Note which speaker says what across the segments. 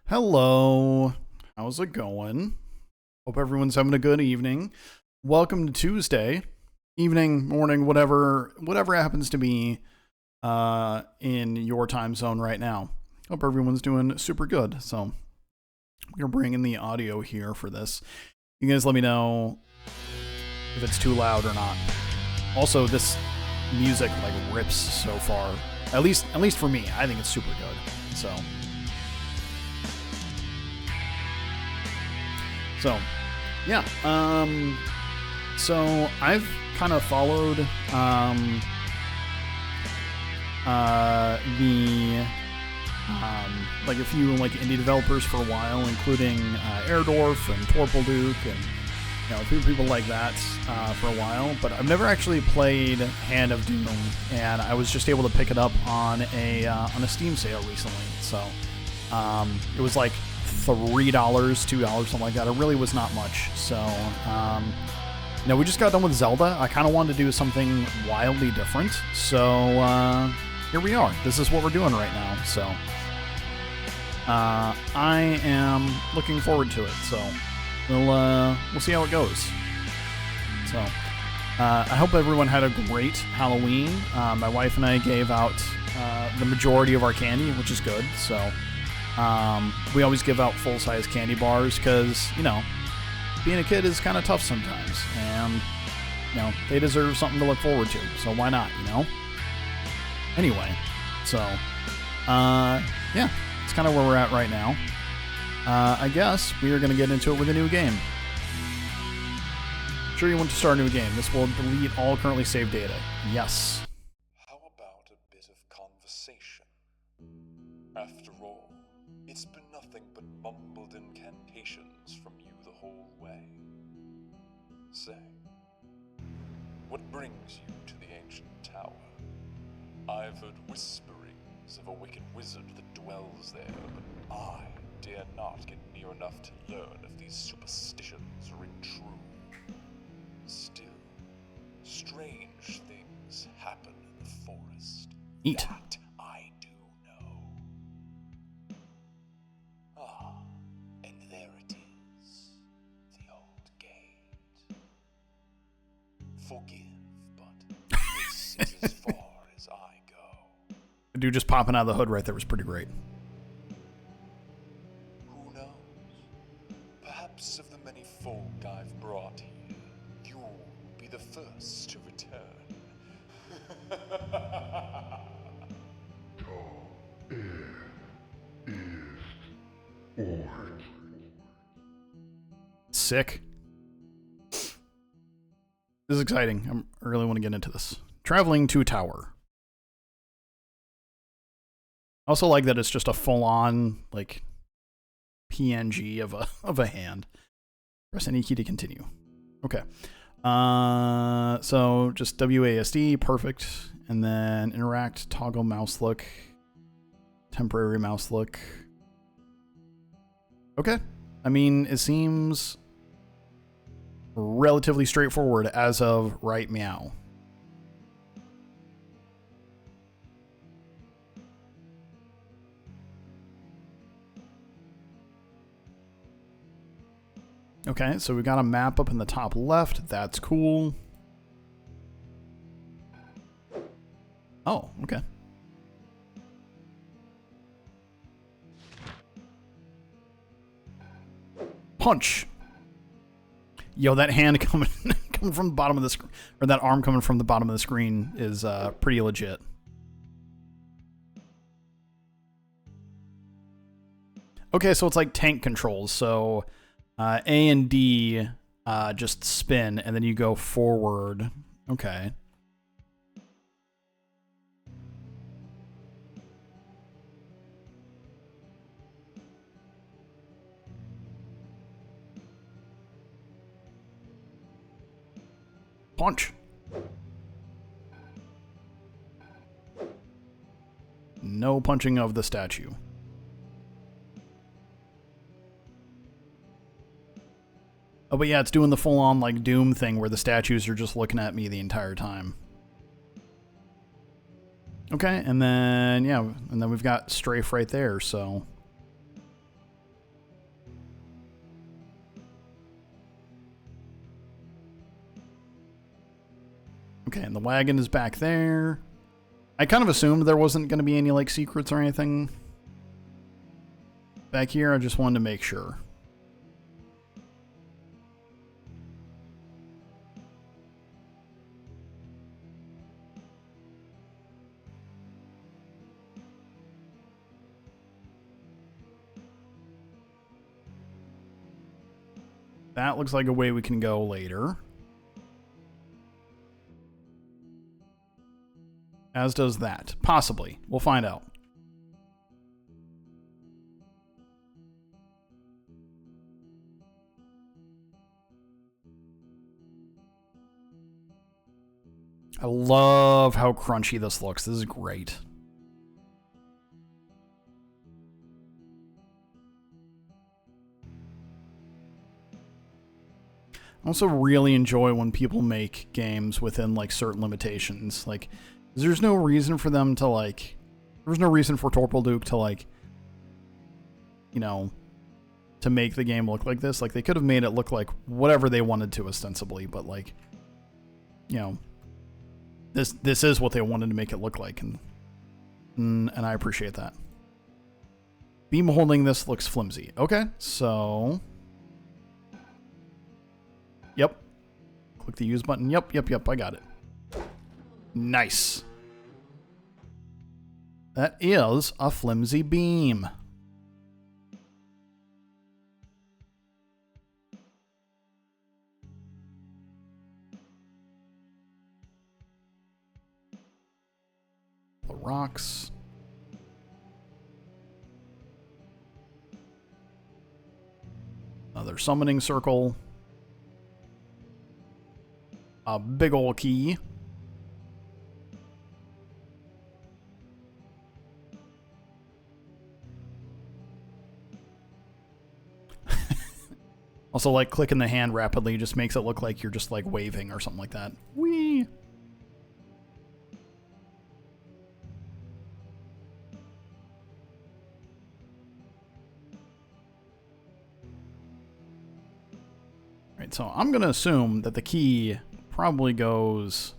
Speaker 1: Hello. How's it going? Hope everyone's having a good evening. Welcome to Tuesday. Evening, morning, whatever happens to be in your time zone right now. Hope everyone's doing super good. So we're bringing the audio here for this. You guys let me know if it's too loud or not. Also, this music like rips so far. At least for me. I think it's super good. So, yeah. So I've kind of followed like a few like indie developers for a while, including Airdorf and Torpelduke and a few people like that for a while. But I've never actually played Hand of Doom, and I was just able to pick it up on a Steam sale recently. So it was like $3, $2, something like that. It really was not much. So, we just got done with Zelda. I kind of wanted to do something wildly different. So, here we are. This is what we're doing right now. So, I am looking forward to it. So, we'll see how it goes. So, I hope everyone had a great Halloween. My wife and I gave out the majority of our candy, which is good. So, we always give out full-size candy bars because, being a kid is kind of tough sometimes. And, they deserve something to look forward to. So why not, Anyway, so, yeah, it's kind of where we're at right now. I guess we are going to get into it with a new game. Sure you want to start a new game. This will delete all currently saved data. Yes.
Speaker 2: How about a bit of conversation? After all, it's been nothing but mumbled incantations from you the whole way. Say, what brings you to the ancient tower? I've heard whisperings of a wicked wizard that dwells there, but I dare not get near enough to learn if these superstitions ring true. Still, strange things happen in the forest.
Speaker 1: Eat.
Speaker 2: That I do know. Ah, and there it is, the old gate. Forgive, but this is as far as I go.
Speaker 1: The dude just popping out of the hood right there was pretty great.
Speaker 2: Who knows? Perhaps of the many folk I've brought here, you'll be the first to return.
Speaker 1: Sick. This is exciting. I really want to get into this. Traveling to Tower. I also like that it's just a full-on, like, PNG of a hand. Press any key to continue. Okay. So just WASD, perfect. And then interact, toggle mouse look, temporary mouse look. Okay. I mean, it seems relatively straightforward as of right meow. Okay, so we got a map up in the top left. That's cool. Oh, okay. Punch. Yo, that hand coming from the bottom of the screen, or that arm coming from the bottom of the screen is pretty legit. Okay, so it's like tank controls. So A and D just spin, and then you go forward. Okay. Punch. No punching of the statue. Oh, but yeah, it's doing the full-on, like, Doom thing where the statues are just looking at me the entire time. Okay, and then, yeah, and then we've got Strafe right there, so... Okay, and the wagon is back there. I kind of assumed there wasn't going to be any, like, secrets or anything back here. I just wanted to make sure. That looks like a way we can go later. As does that. Possibly. We'll find out. I love how crunchy this looks. This is great. I also really enjoy when people make games within, like, certain limitations. Like, there's no reason for them to, like... There's no reason for Torpilduke to, like... You know... To make the game look like this. Like, they could have made it look like whatever they wanted to, ostensibly. But, like... You know... This is what they wanted to make it look like. And I appreciate that. Beam holding this looks flimsy. Okay, so... Yep. Click the use button. Yep, I got it. Nice. That is a flimsy beam. The rocks. Another summoning circle. A big ol' key. Also, like, clicking the hand rapidly just makes it look like you're just, like, waving or something like that. Whee! Alright, so I'm gonna assume that the key probably goes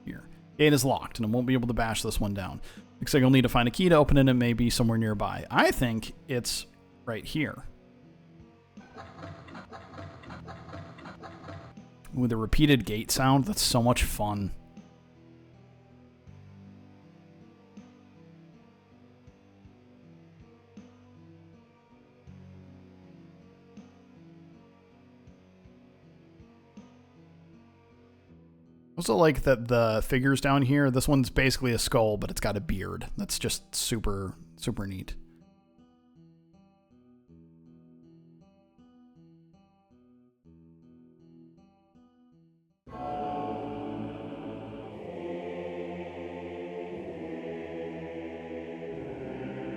Speaker 1: here. Gate is locked, and I won't be able to bash this one down. Looks like I'll need to find a key to open it, and maybe somewhere nearby. I think it's right here. With a repeated gate sound, that's so much fun. Also like that the figures down here, this one's basically a skull, but it's got a beard. That's just super, super neat.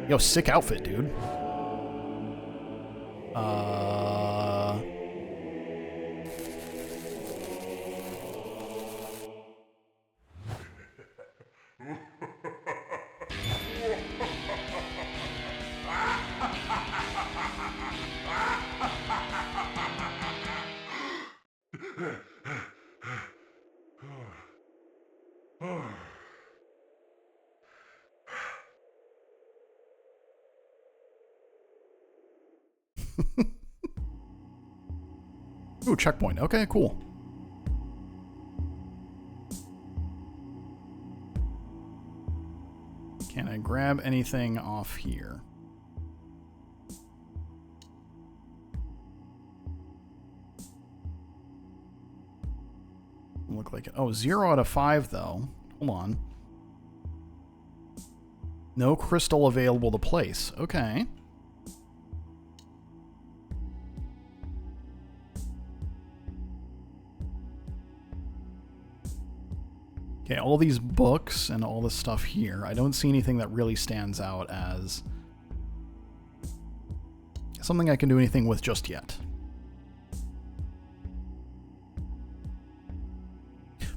Speaker 1: Yo, sick outfit, dude. Ooh, checkpoint. Okay, cool. Can I grab anything off here? Look like it. Oh, 0 out of 5 though. Hold on. No crystal available to place. Okay. Okay, all these books and all this stuff here. I don't see anything that really stands out as something I can do anything with just yet.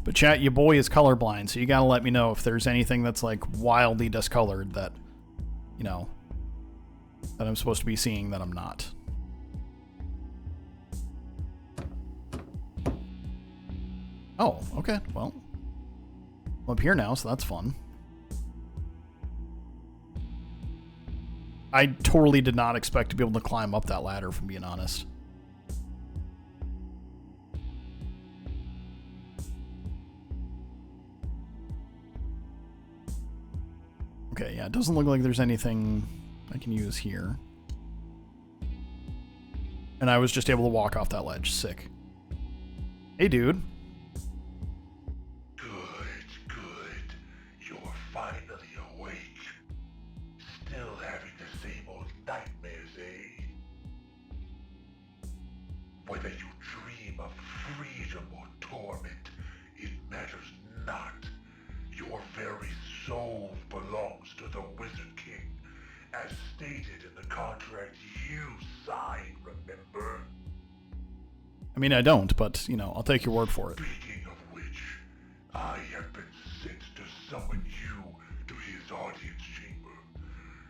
Speaker 1: But chat, your boy is colorblind, so you gotta let me know if there's anything that's like wildly discolored that, you know, that I'm supposed to be seeing that I'm not. Oh, okay. Well, I'm up here now, so that's fun. I totally did not expect to be able to climb up that ladder, if I'm being honest. Okay, yeah, it doesn't look like there's anything I can use here. And I was just able to walk off that ledge. Sick. Hey, dude.
Speaker 3: Good. You're finally awake. Still having the same old nightmares, eh? Whether you dream of freedom or torment, it matters not. Your very soul belongs to the Wizard King, as stated in the contract you signed, remember?
Speaker 1: I mean, I don't, but, you know, I'll take your word for it.
Speaker 3: Speaking of which, I have been sent to summon you to his audience chamber.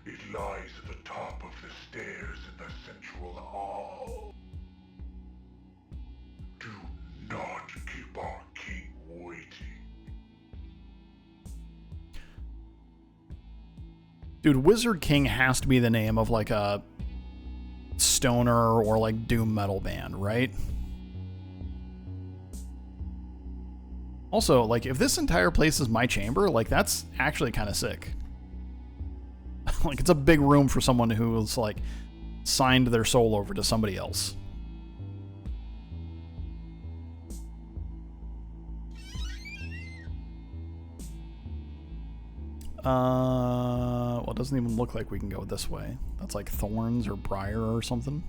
Speaker 3: It lies at the top of the stairs in the central hall. Do not keep our king waiting.
Speaker 1: Dude, Wizard King has to be the name of, like, a stoner or, like, doom metal band, right? Also, like, if this entire place is my chamber, like, that's actually kind of sick. Like, it's a big room for someone who's, like, signed their soul over to somebody else. Well, it doesn't even look like we can go this way. That's like thorns or briar or something.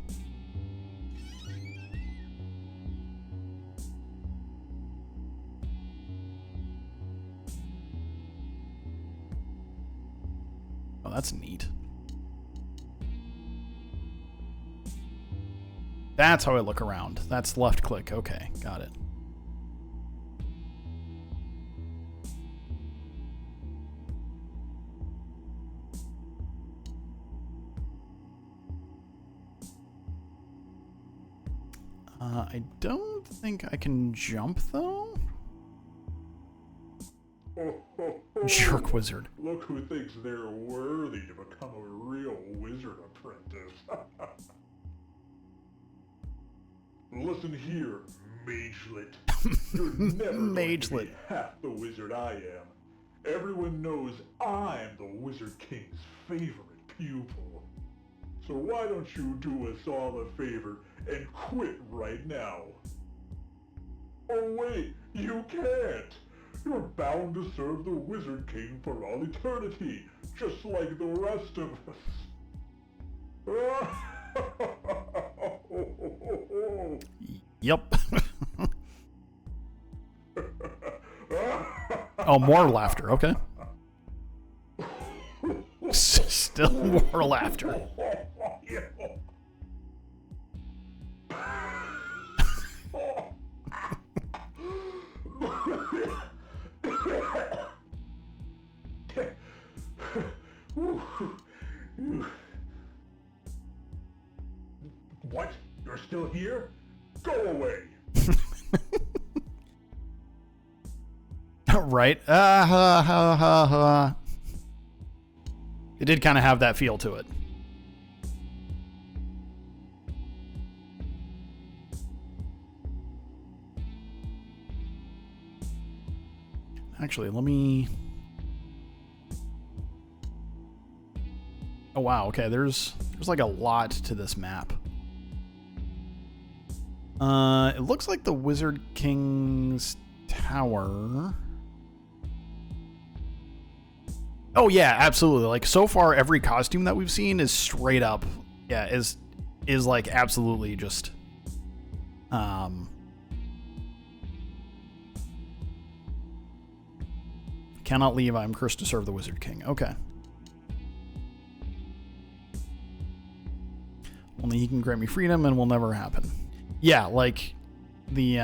Speaker 1: Oh, that's neat. That's how I look around. That's left click. Okay, got it. I don't think I can jump, though. Jerk wizard.
Speaker 3: Look who thinks they're worthy to become a real wizard apprentice. Listen here, Magelet. You're never going to be half the wizard I am. Everyone knows I'm the Wizard King's favorite pupil. So why don't you do us all a favor and quit right now? Oh wait, you can't! You're bound to serve the Wizard King for all eternity, just like the rest of us.
Speaker 1: Yep. Oh, more laughter, okay. Still more laughter.
Speaker 3: What? You're still here? Go away!
Speaker 1: Right? It did kind of have that feel to it. Actually, let me... Oh wow, okay, there's like a lot to this map. It looks like the Wizard King's tower. Oh yeah, absolutely. Like so far every costume that we've seen is straight up, yeah, is like absolutely just cannot leave, I'm cursed to serve the Wizard King. Okay. Only he can grant me freedom and will never happen. Yeah, like the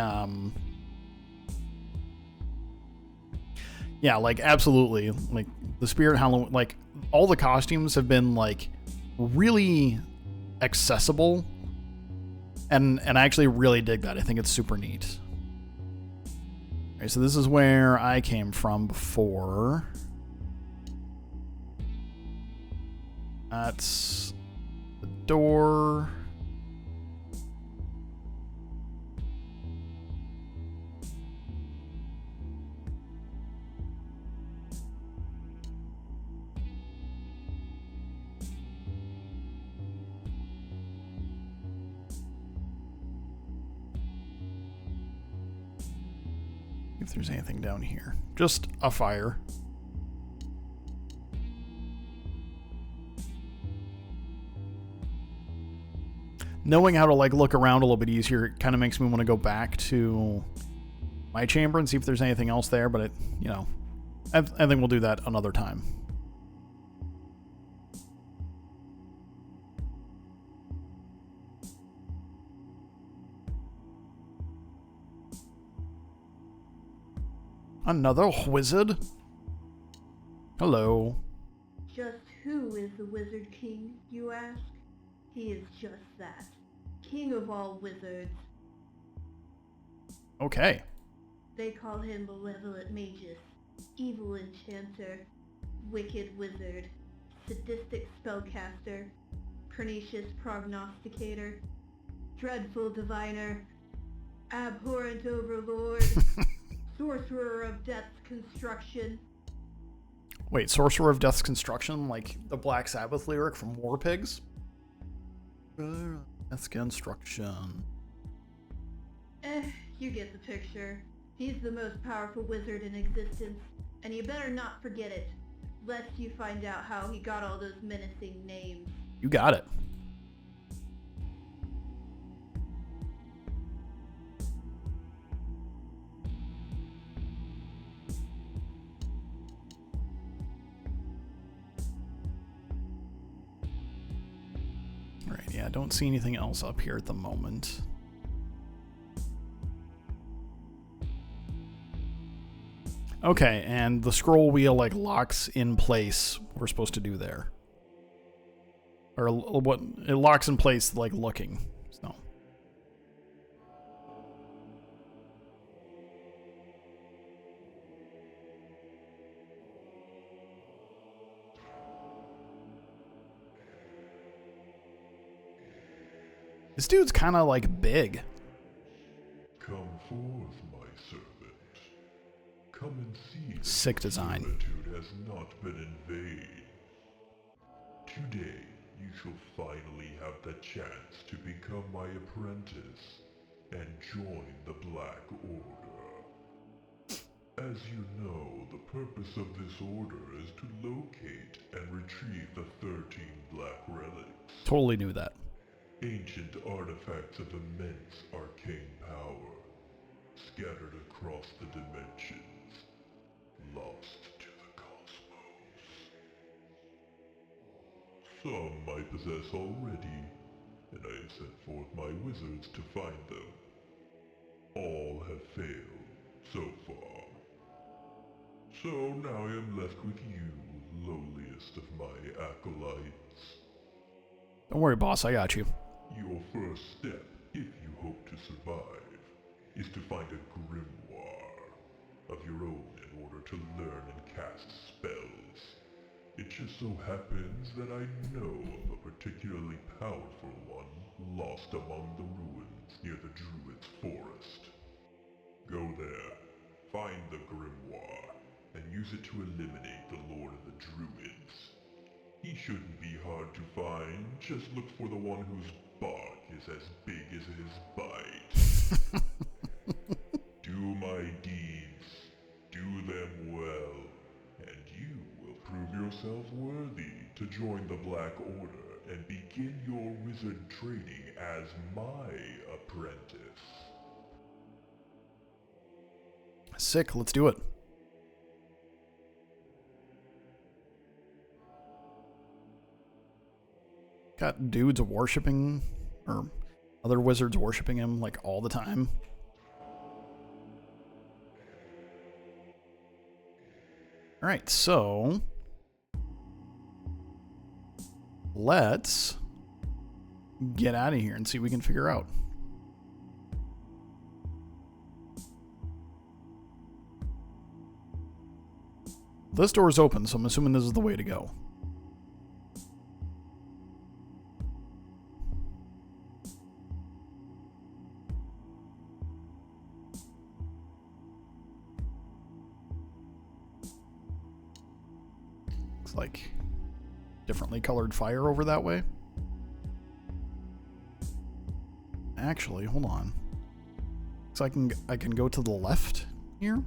Speaker 1: yeah, like absolutely, like the Spirit Halloween, like all the costumes have been like really accessible, and I actually really dig that. I think it's super neat. Okay, so this is where I came from before. That's the door. If there's anything down here. Just a fire. Knowing how to like look around a little bit easier, it kind of makes me want to go back to my chamber and see if there's anything else there, but I think we'll do that another time. Another wizard? Hello.
Speaker 4: Just who is the Wizard King, you ask? He is just that. King of all wizards.
Speaker 1: Okay.
Speaker 4: They call him Malevolent Magus, Evil Enchanter, Wicked Wizard, Sadistic Spellcaster, Pernicious Prognosticator, Dreadful Diviner, Abhorrent Overlord, Sorcerer of Death's Construction.
Speaker 1: Wait, Sorcerer of Death's Construction? Like the Black Sabbath lyric from War Pigs? Death's Construction.
Speaker 4: You get the picture. He's the most powerful wizard in existence, and you better not forget it, lest you find out how he got all those menacing names.
Speaker 1: You got it. Alright, yeah, I don't see anything else up here at the moment. Okay, and the scroll wheel like locks in place. We're supposed to do there, or what? It locks in place, like looking. So. This dude's kind of like big.
Speaker 3: Come forth, my servant. Come and see.
Speaker 1: Sick design.
Speaker 3: Servitude has not been in vain. Today, you shall finally have the chance to become my apprentice and join the Black Order. As you know, the purpose of this order is to locate and retrieve the 13 Black Relics.
Speaker 1: Totally knew that.
Speaker 3: Ancient artifacts of immense arcane power, scattered across the dimensions, lost to the cosmos. Some I possess already, and I have sent forth my wizards to find them. All have failed, so far. So now I am left with you, lowliest of my acolytes.
Speaker 1: Don't worry, boss, I got you.
Speaker 3: Your first step, if you hope to survive, is to find a grimoire of your own in order to learn and cast spells. It just so happens that I know of a particularly powerful one lost among the ruins near the Druid's Forest. Go there, find the grimoire, and use it to eliminate the Lord of the Druids. He shouldn't be hard to find, just look for the one whose bark is as big as his bite. Do my deeds, do them well, and you will prove yourself worthy to join the Black Order and begin your wizard training as my apprentice.
Speaker 1: Sick, let's do it. Got dudes worshipping, or other wizards worshipping him like all the time. Alright, so let's get out of here and see what we can figure out. This door is open, so I'm assuming this is the way to go. Looks like differently colored fire over that way. Actually, hold on. So I can go to the left here.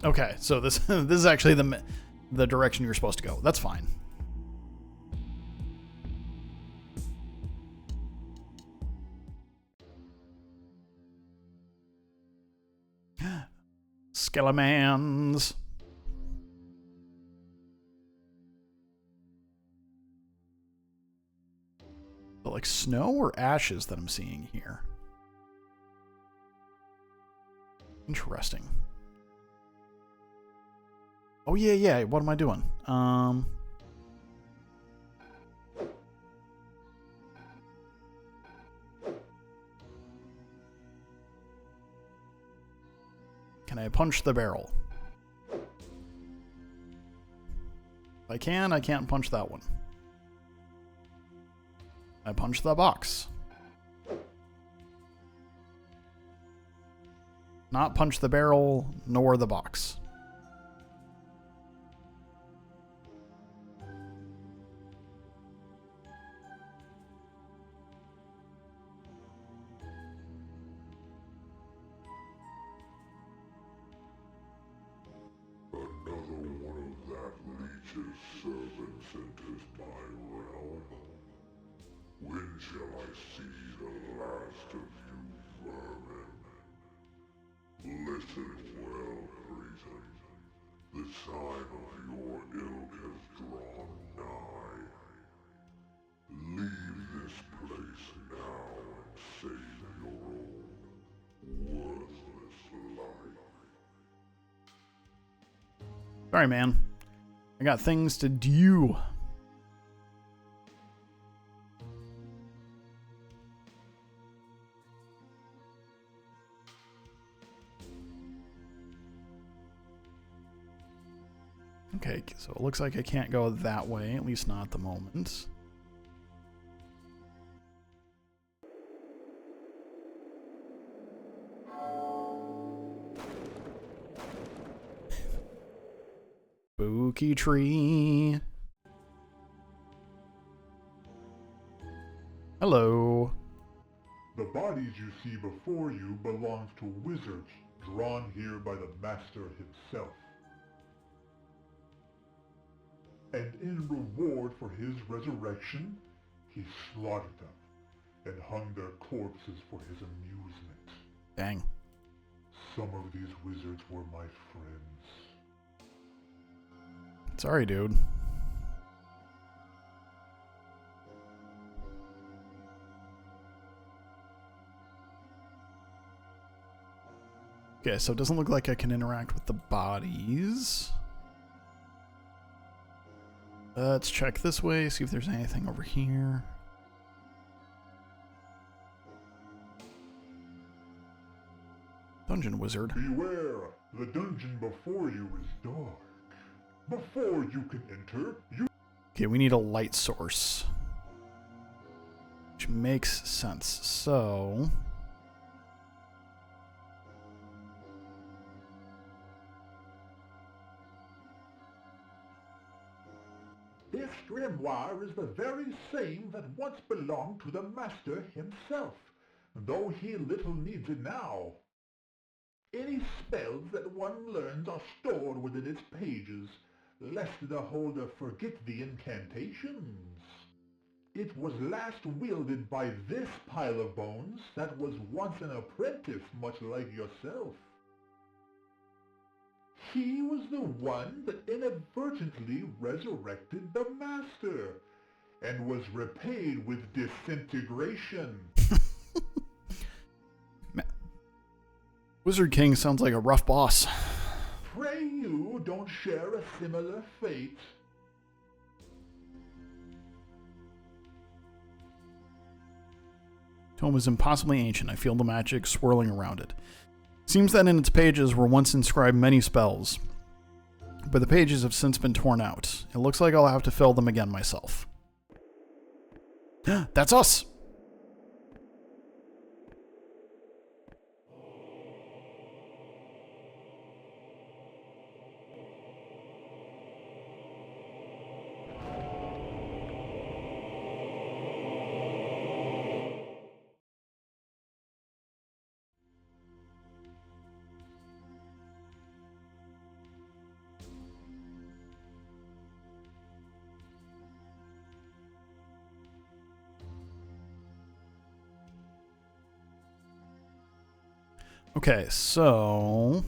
Speaker 1: Okay, so this this is actually the direction you're supposed to go. That's fine. Skelemans. But like snow or ashes that I'm seeing here. Interesting. Oh yeah, what am I doing? Can I punch the barrel? If I can't punch that one. I punch the box. Not punch the barrel, nor the box.
Speaker 3: Servants enters my realm. When shall I see the last of you vermin? Listen well, Freezer. The time of your ilk has drawn nigh. Leave this place now and save your own worthless life.
Speaker 1: Sorry, man. I got things to do. Okay, so it looks like I can't go that way, at least not at the moment. Spooky tree. Hello.
Speaker 3: The bodies you see before you belong to wizards drawn here by the Master himself. And in reward for his resurrection, he slaughtered them and hung their corpses for his amusement.
Speaker 1: Dang.
Speaker 3: Some of these wizards were my friends.
Speaker 1: Sorry, dude. Okay, so it doesn't look like I can interact with the bodies. Let's check this way, see if there's anything over here. Dungeon wizard.
Speaker 3: Beware, the dungeon before you is dark. Before you can enter, you...
Speaker 1: Okay, we need a light source. Which makes sense. So...
Speaker 3: This grimoire is the very same that once belonged to the Master himself, though he little needs it now. Any spells that one learns are stored within its pages, lest the holder forget the incantations. It was last wielded by this pile of bones that was once an apprentice much like yourself. He was the one that inadvertently resurrected the Master, and was repaid with disintegration.
Speaker 1: Wizard King sounds like a rough boss.
Speaker 3: Pray you don't share a similar fate.
Speaker 1: Tome is impossibly ancient. I feel the magic swirling around it. Seems that in its pages were once inscribed many spells, but the pages have since been torn out. It looks like I'll have to fill them again myself. That's us! Okay, so...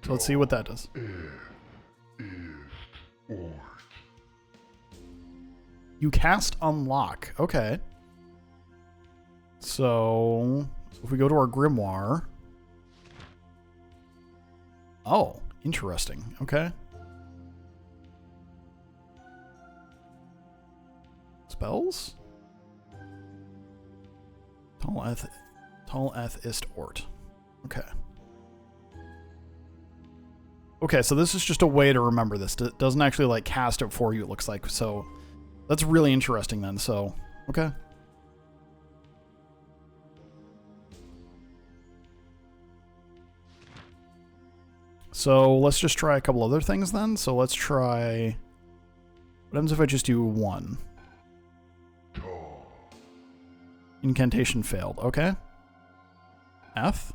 Speaker 1: So let's see what that does. You cast Unlock. Okay. So if we go to our grimoire... Oh, interesting. Okay. Spells? Tall Eth Ist Ort. Okay. Okay, so this is just a way to remember this. It doesn't actually like cast it for you, it looks like. So that's really interesting then. So, okay. So let's just try a couple other things then. So let's try... What happens if I just do one? Incantation failed. Okay. F?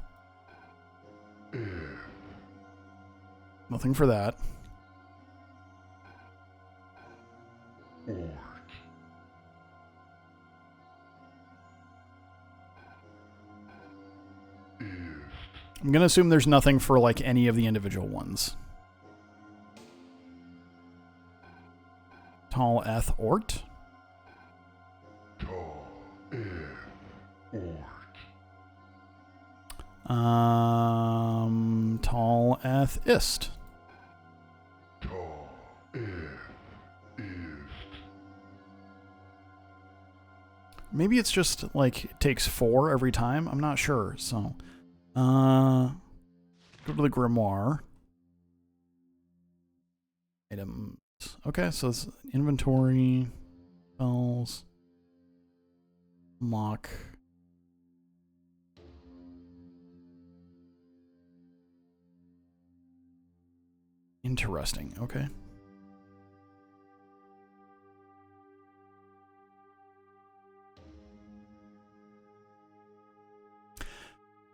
Speaker 1: Nothing for that. I'm going to assume there's nothing for like any of the individual ones. Tall Eth Ort? Tall Eth Ist. Maybe it's just like it takes 4 every time. I'm not sure. So, go to the grimoire. Items. Okay, so it's inventory, spells, lock. Interesting. Okay.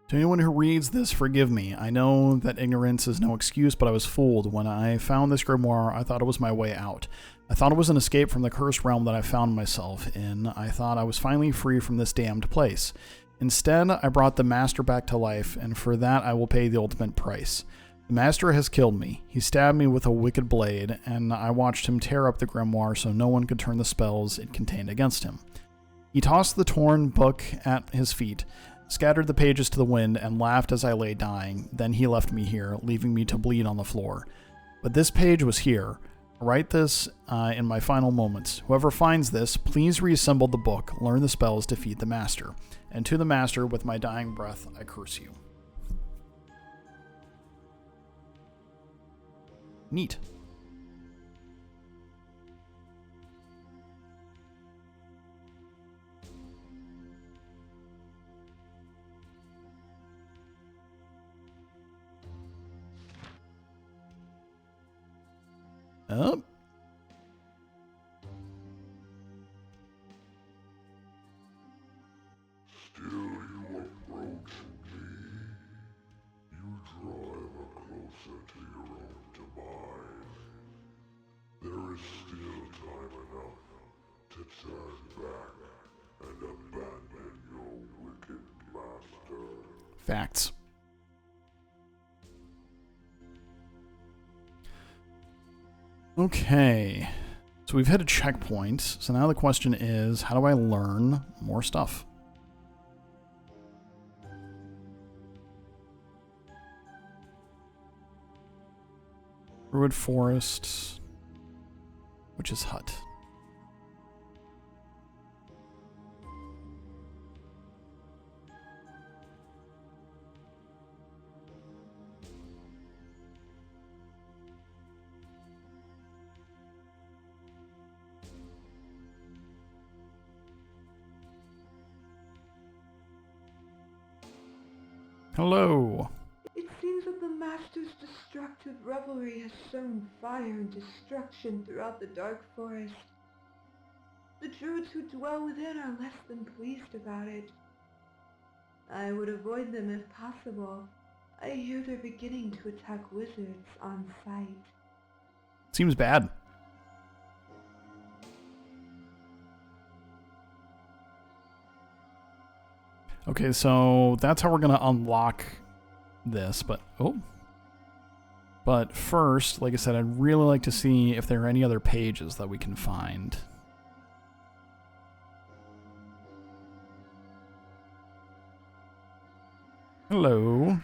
Speaker 1: To anyone who reads this, forgive me. I know that ignorance is no excuse, but I was fooled. When I found this grimoire, I thought it was my way out. I thought it was an escape from the cursed realm that I found myself in. I thought I was finally free from this damned place. Instead, I brought the Master back to life, and for that I will pay the ultimate price. The Master has killed me. He stabbed me with a wicked blade, and I watched him tear up the grimoire so no one could turn the spells it contained against him. He tossed the torn book at his feet, scattered the pages to the wind, and laughed as I lay dying. Then he left me here, leaving me to bleed on the floor. But this page was here. I write this in my final moments. Whoever finds this, please reassemble the book, learn the spells, defeat the Master. And to the Master, with my dying breath, I curse you. Neat. Up.
Speaker 3: Still you approach me. You draw ever closer to your own demise. There is still time enough to turn back and abandon your
Speaker 1: Facts. Okay. So we've hit a checkpoint. So now the question is, how do I learn more stuff? Druid Forest, Witch's Hut. Hello.
Speaker 5: It seems that the Master's destructive revelry has sown fire and destruction throughout the Dark Forest. The druids who dwell within are less than pleased about it. I would avoid them if possible. I hear they're beginning to attack wizards on sight.
Speaker 1: Seems bad. Okay, so that's how we're going to unlock this, but But first, like I said, I'd really like to see if there are any other pages that we can find. Hello.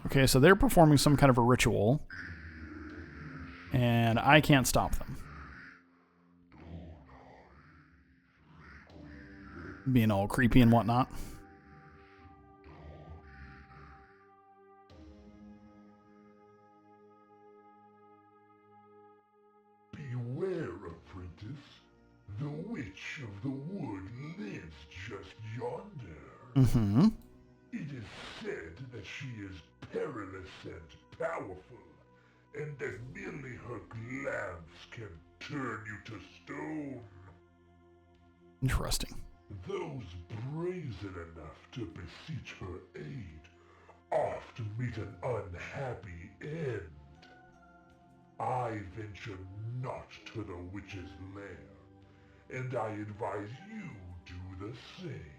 Speaker 1: Okay, so they're performing some kind of a ritual, and I can't stop them. Being all creepy and whatnot.
Speaker 3: Beware, apprentice. The Witch of the Wood lives just yonder.
Speaker 1: Mm-hmm.
Speaker 3: It is said that she is perilous and powerful, and that merely her glance can turn you to stone.
Speaker 1: Interesting.
Speaker 3: Those brazen enough to beseech her aid oft meet an unhappy end. I venture not to the witch's lair, and I advise you do the same.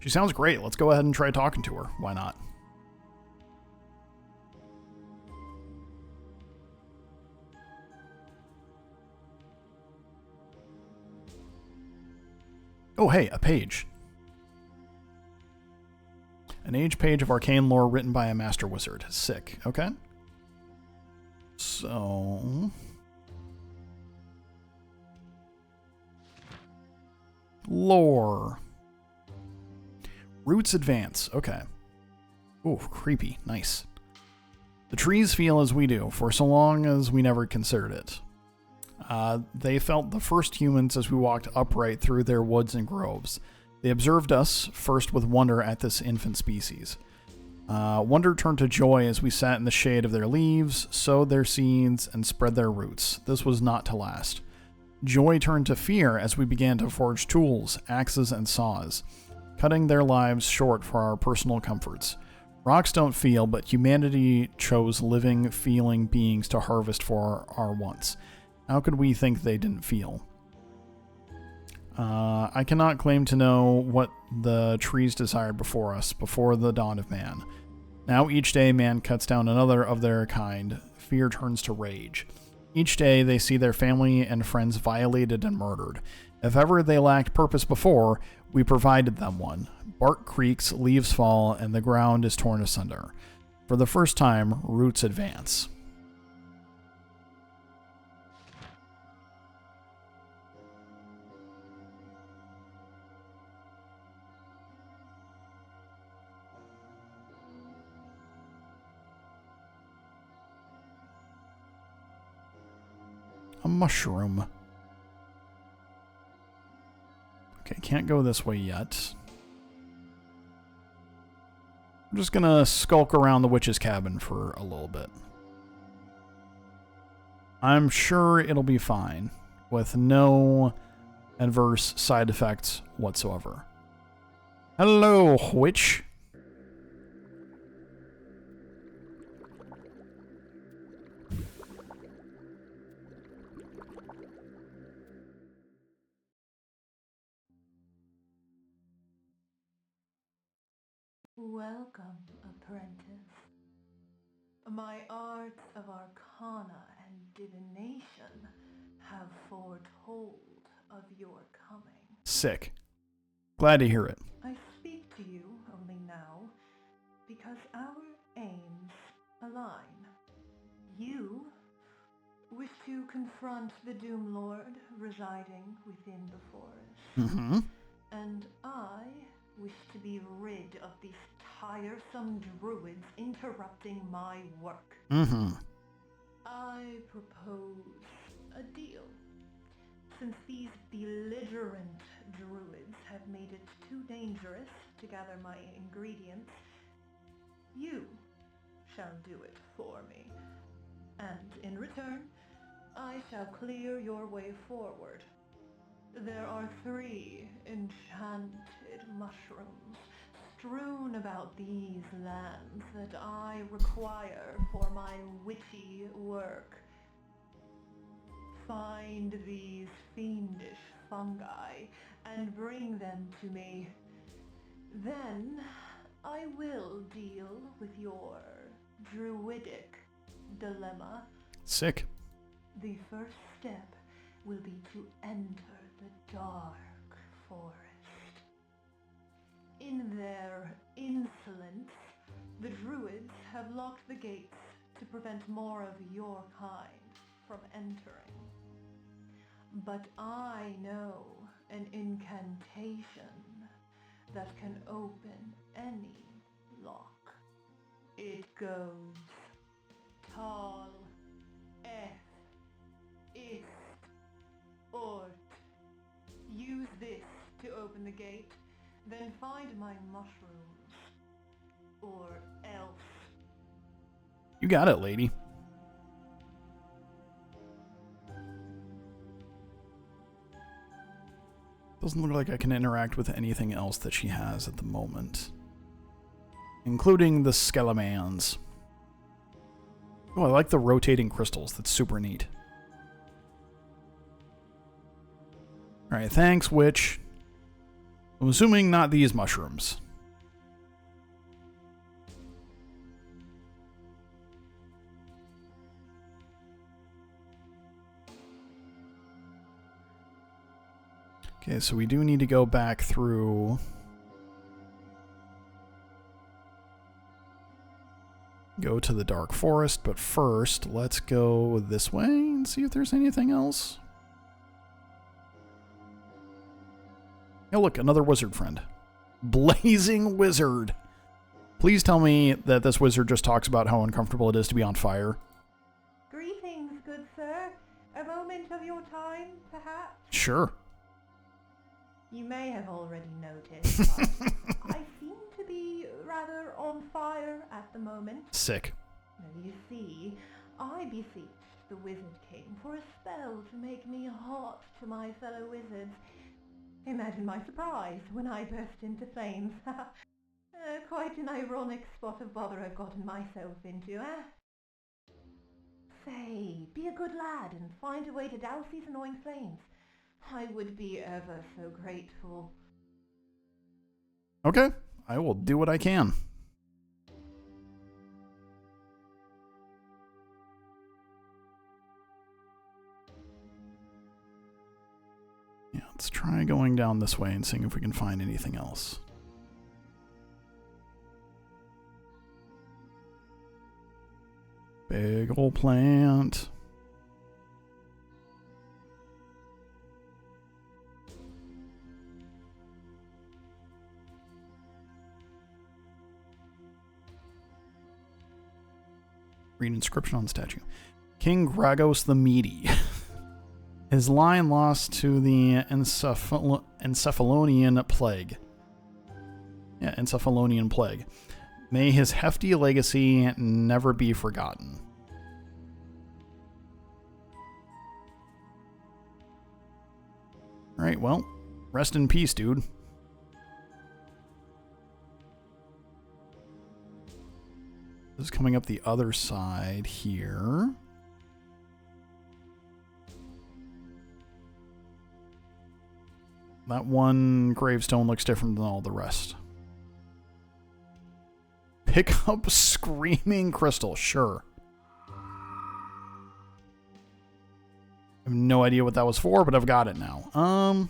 Speaker 1: She sounds great. Let's go ahead and try talking to her. Why not? Oh, hey, a page. An age page of arcane lore written by a master wizard. Sick. Okay. So... lore. Roots advance. Okay. Ooh, creepy. Nice. The trees feel as we do, for so long as we never considered it. They felt the first humans as we walked upright through their woods and groves. They observed us, first with wonder at this infant species. Wonder turned to joy as we sat in the shade of their leaves, sowed their seeds, and spread their roots. This was not to last. Joy turned to fear as we began to forge tools, axes, and saws, cutting their lives short for our personal comforts. Rocks don't feel, but humanity chose living, feeling beings to harvest for our wants. How could we think they didn't feel? I cannot claim to know what the trees desired before us, before the dawn of man. Now each day man cuts down another of their kind. Fear turns to rage. Each day they see their family and friends violated and murdered. If ever they lacked purpose before, we provided them one. Bark creaks, leaves fall, and the ground is torn asunder. For the first time, roots advance. A mushroom. Okay, can't go this way yet. I'm just gonna skulk around the witch's cabin for a little bit. I'm sure it'll be fine, with no adverse side effects whatsoever. Hello, witch.
Speaker 5: Welcome, apprentice. My arts of arcana and divination have foretold of your coming.
Speaker 1: Sick. Glad to hear it.
Speaker 5: I speak to you only now because our aims align. You wish to confront the Doom Lord residing within the forest.
Speaker 1: Mm-hmm.
Speaker 5: And I wish to be rid of these tiresome druids interrupting my work.
Speaker 1: Mm-hmm.
Speaker 5: I propose a deal. Since these belligerent druids have made it too dangerous to gather my ingredients, you shall do it for me. And in return, I shall clear your way forward. There are 3 enchanted mushrooms strewn about these lands that I require for my witchy work. Find these fiendish fungi and bring them to me. Then I will deal with your druidic dilemma.
Speaker 1: Sick.
Speaker 5: The first step will be to enter the dark forest. In their insolence, the druids have locked the gates to prevent more of your kind from entering. But I know an incantation that can open any lock. It goes Tal, Ist, Ort. Use this to open the gate, then find my mushrooms. Or else.
Speaker 1: You got it, lady. Doesn't look like I can interact with anything else that she has at the moment. Including the Skelemans. Oh, I like the rotating crystals. That's super neat. Alright, thanks, witch. I'm assuming not these mushrooms. Okay, so we do need to go back through. Go to the Dark Forest, but first, let's go this way and see if there's anything else. Oh, look, another wizard friend. Blazing Wizard. Please tell me that this wizard just talks about how uncomfortable it is to be on fire.
Speaker 5: Greetings, good sir. A moment of your time, perhaps?
Speaker 1: Sure.
Speaker 5: You may have already noticed, but I seem to be rather on fire at the moment.
Speaker 1: Sick.
Speaker 5: Now, you see, I beseeched the Wizard King for a spell to make me hot to my fellow wizards. Imagine my surprise when I burst into flames. Quite an ironic spot of bother I've gotten myself into, eh? Say, be a good lad and find a way to douse these annoying flames. I would be ever so grateful.
Speaker 1: Okay, I will do what I can. Yeah, let's try going down this way and seeing if we can find anything else. Big old plant. Read inscription on statue. King Gragos the Meaty. His line lost to the Encephalonian Plague. Yeah, Encephalonian Plague. May his hefty legacy never be forgotten. Alright, well, rest in peace, dude. This is coming up the other side here. That one gravestone looks different than all the rest. Pick up Screaming Crystal. Sure. I have no idea what that was for, but I've got it now.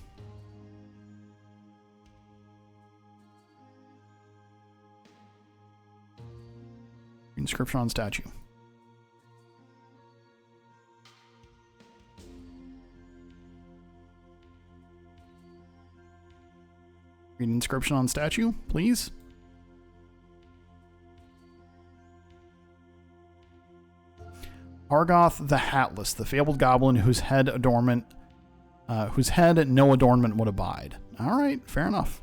Speaker 1: Inscription on statue. Read inscription on statue, please. Argoth the Hatless, the fabled goblin whose head no adornment would abide. All right, fair enough.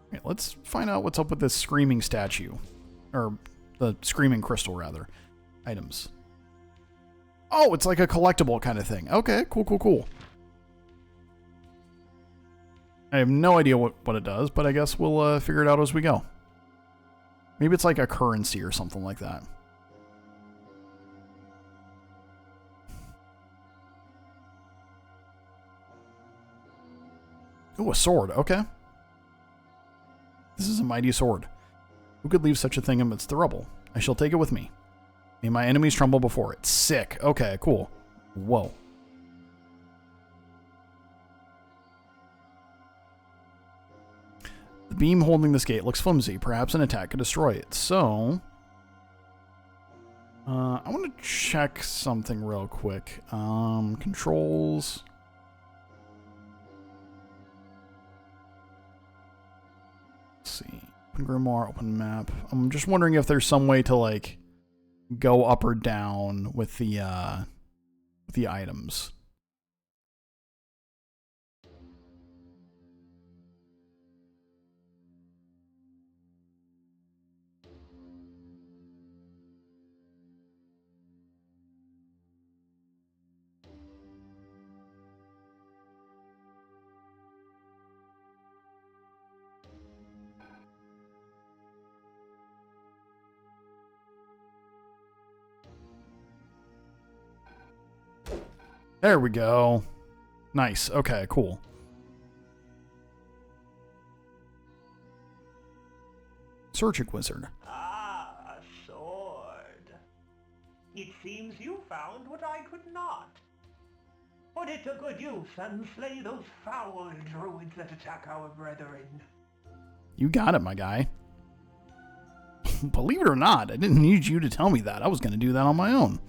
Speaker 1: Okay, let's find out what's up with this screaming statue, or the screaming crystal rather. Items. Oh, it's like a collectible kind of thing. Okay, cool. I have no idea what it does, but I guess we'll figure it out as we go. Maybe it's like a currency or something like that. Ooh, a sword. Okay. This is a mighty sword. Who could leave such a thing amidst the rubble? I shall take it with me. May my enemies tremble before it. Sick. Okay, cool. Whoa. The beam holding this gate looks flimsy. Perhaps an attack could destroy it. So, I want to check something real quick. Controls. Let's see. Open Grimoire, open map. I'm just wondering if there's some way to, like, go up or down with the items. There we go. Nice. Okay, cool. Searching Wizard.
Speaker 6: Ah, a sword. It seems you found what I could not. Put it to good use and slay those foul druids that attack our brethren.
Speaker 1: You got it, my guy. Believe it or not, I didn't need you to tell me that. I was going to do that on my own.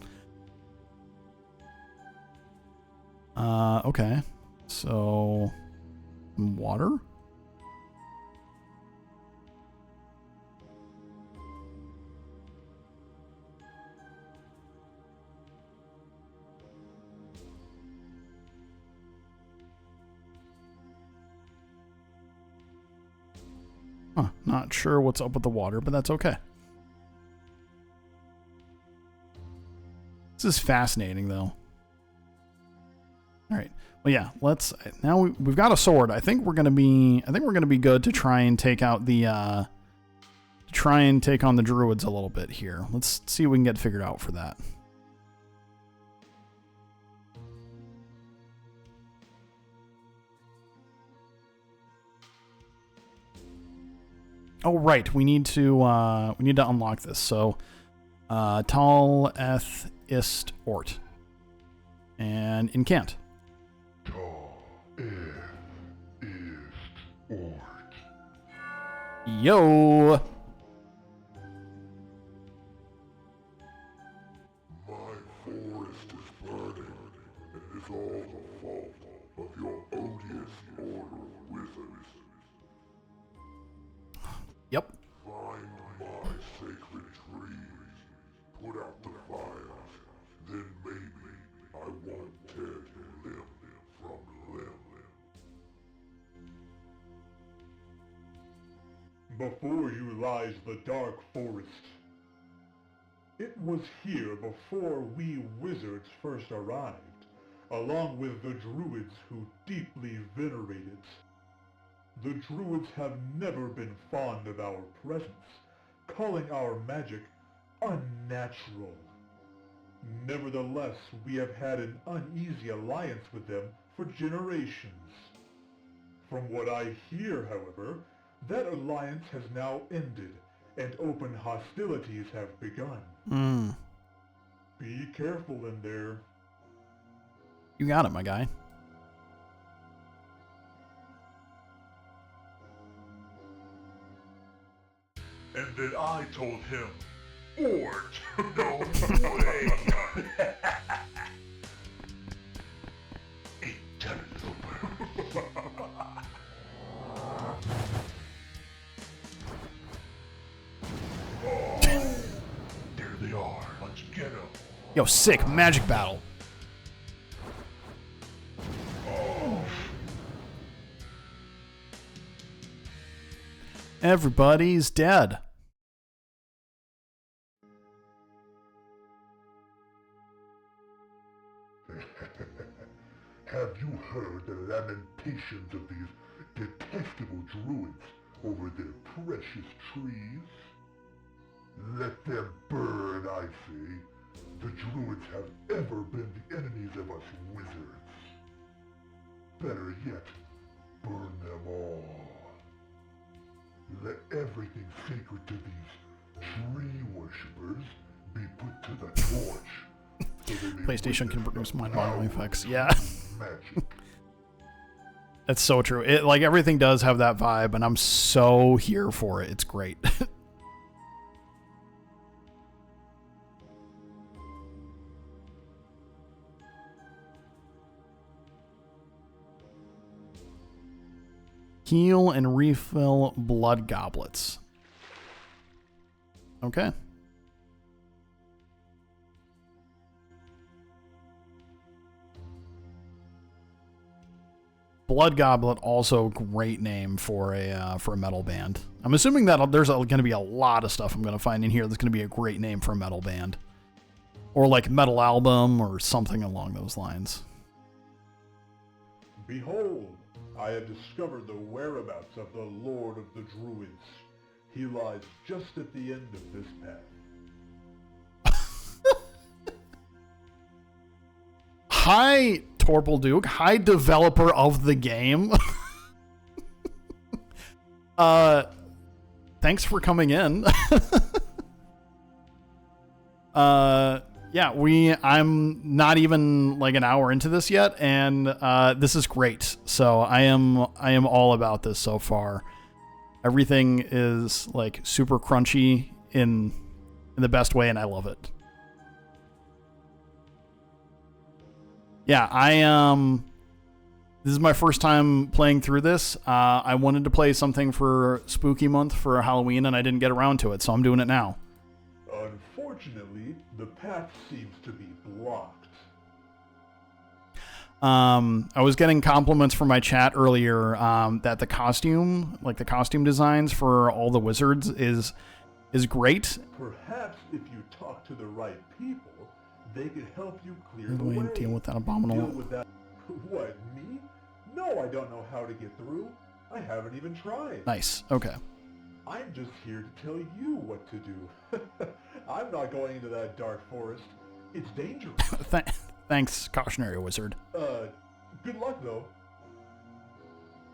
Speaker 1: Okay. So, water? Huh, not sure what's up with the water, but that's okay. This is fascinating, though. All right. Well, yeah. Let's. Now we've got a sword. I think we're gonna be good to try and take out the. Try and take on the druids a little bit here. Let's see what we can get figured out for that. Oh right, we need to unlock this. So, Tal Eth Ist Ort, and Incant. Yo!
Speaker 3: My forest is burning, and it is all the fault of your odious order of wizards.
Speaker 1: Yep.
Speaker 3: Find my sacred trees, put out the fire, then maybe I won't tear you limb from limb. Before you lies the dark forest. It was here before we wizards first arrived, along with the druids who deeply venerate it. The druids have never been fond of our presence, calling our magic unnatural Nevertheless, we have had an uneasy alliance with them for generations. From what I hear, however, that alliance has now ended, and open hostilities have begun. Be careful in there.
Speaker 1: You got it, my guy.
Speaker 3: And then I told him, Ort, no way! Interloper. There they are. Let's get them.
Speaker 1: Yo, sick. Magic battle. Everybody's dead.
Speaker 3: Have you heard the lamentations of these detestable druids over their precious trees? Let them burn, I say. The druids have ever been the enemies of us wizards. Better yet, burn them all. Let everything sacred to these tree worshippers be put to the torch. So
Speaker 1: PlayStation can produce mind-boggling effects. Yeah.
Speaker 3: Magic.
Speaker 1: That's so true. It, like, everything does have that vibe, and I'm so here for it. It's great. Heal and refill blood goblets. Okay. Blood Goblet, also great name for a metal band. I'm assuming that there's going to be a lot of stuff I'm going to find in here that's going to be a great name for a metal band, or like metal album or something along those lines.
Speaker 3: Behold, I have discovered the whereabouts of the Lord of the Druids. He lies just at the end of this path.
Speaker 1: Hi, Torpal Duke. Hi, developer of the game. Thanks for coming in. Yeah, I'm not even like an hour into this yet, and this is great. So I am all about this so far. Everything is like super crunchy in the best way, and I love it. Yeah, this is my first time playing through this. I wanted to play something for Spooky Month for Halloween, and I didn't get around to it, so I'm doing it now.
Speaker 3: Unfortunately, the path seems to be blocked.
Speaker 1: I was getting compliments from my chat earlier that the costume designs for all the wizards is great.
Speaker 3: Perhaps if you talk to the right people, they could help you clear the way.
Speaker 1: Deal with that abominable.
Speaker 3: Deal with that. What, me? No, I don't know how to get through. I haven't even tried.
Speaker 1: Nice. Okay.
Speaker 3: I'm just here to tell you what to do. I'm not going into that dark forest. It's dangerous.
Speaker 1: Thanks, cautionary wizard.
Speaker 3: Good luck, though.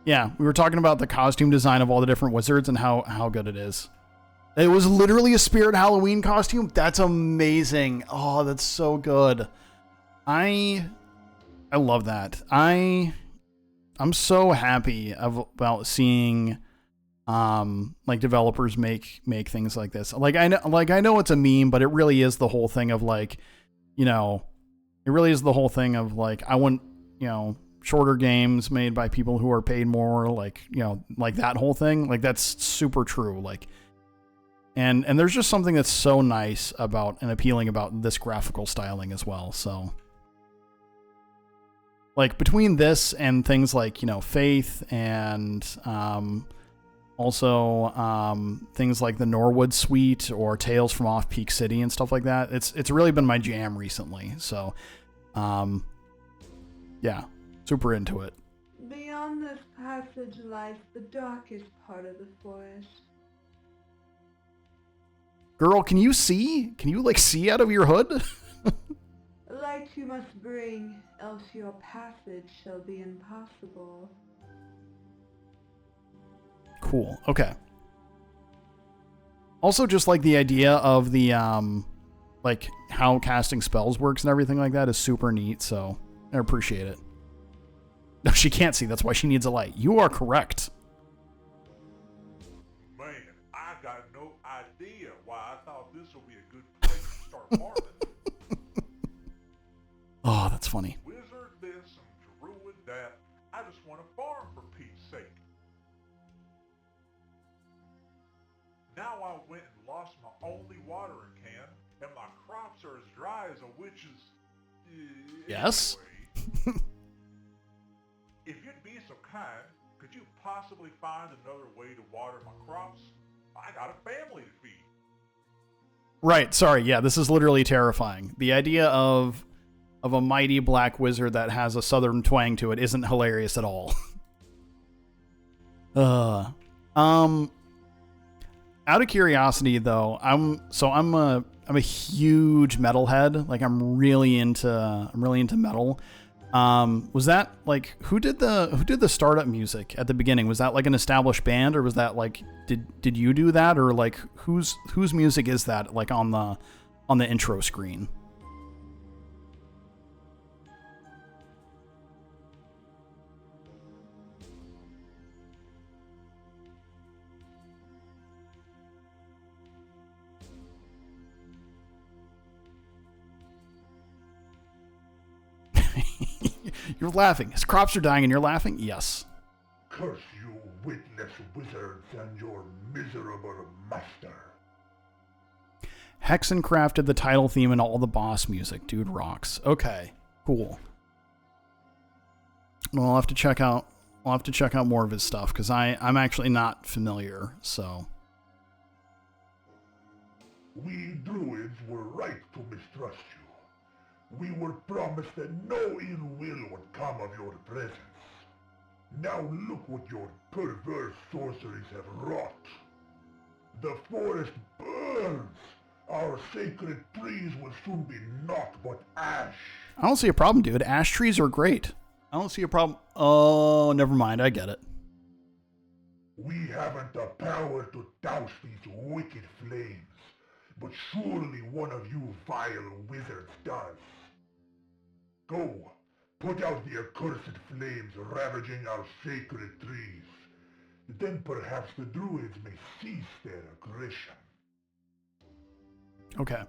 Speaker 1: Yeah, we were talking about the costume design of all the different wizards and how good it is. It was literally a Spirit Halloween costume. That's amazing. Oh, that's so good. I love that. I'm so happy about seeing like developers make things like this. Like I know it's a meme, but it really is the whole thing of like, you know, it really is the whole thing of like, I want, you know, shorter games made by people who are paid more, like, you know, like that whole thing. Like that's super true. Like, and there's just something that's so nice about and appealing about this graphical styling as well. So like between this and things like, you know, Faith and also things like the Norwood Suite or Tales from Off Peak City and stuff like that, it's really been my jam recently. So yeah, super into it.
Speaker 5: Beyond this passage lies the darkest part of the forest.
Speaker 1: Girl, can you see? Can you like see out of your hood?
Speaker 5: A light you must bring, else your passage shall be impossible.
Speaker 1: Cool. Okay. Also, just like the idea of the like how casting spells works and everything like that is super neat. So I appreciate it. No, she can't see. That's why she needs a light. You are correct.
Speaker 3: Man, I got no idea why I thought this would be a good place to start farming.
Speaker 1: Oh, that's funny.
Speaker 3: Wizard this and druid that. I just want to farm for Pete's sake. Now I went and lost my only watering can, and my crops are as dry as a witch's...
Speaker 1: Yes?
Speaker 3: Anyway, if you'd be so kind, could you possibly find another way to water my crops? I got a family to feed.
Speaker 1: Right. Sorry. Yeah, this is literally terrifying. The idea of a mighty black wizard that has a southern twang to it isn't hilarious at all. Out of curiosity though, I'm a huge metalhead. Like I'm really into metal. Was that like who did the startup music at the beginning? Was that like an established band, or was that like did you do that, or like whose music is that like on the intro screen? You're laughing. His crops are dying and you're laughing? Yes.
Speaker 3: Curse you, witless wizards, and your miserable master.
Speaker 1: Hexen crafted the title theme and all the boss music. Dude rocks. Okay, cool. Well, I'll have to check out more of his stuff because I'm actually not familiar, so.
Speaker 3: We druids were right to mistrust you. We were promised that no ill will would come of your presence. Now look what your perverse sorceries have wrought. The forest burns. Our sacred trees will soon be naught but ash.
Speaker 1: I don't see a problem, dude. Ash trees are great. I don't see a problem. Oh, never mind. I get it.
Speaker 3: We haven't the power to douse these wicked flames, but surely one of you vile wizards does. Go, put out the accursed flames ravaging our sacred trees. Then perhaps the druids may cease their aggression.
Speaker 1: Okay,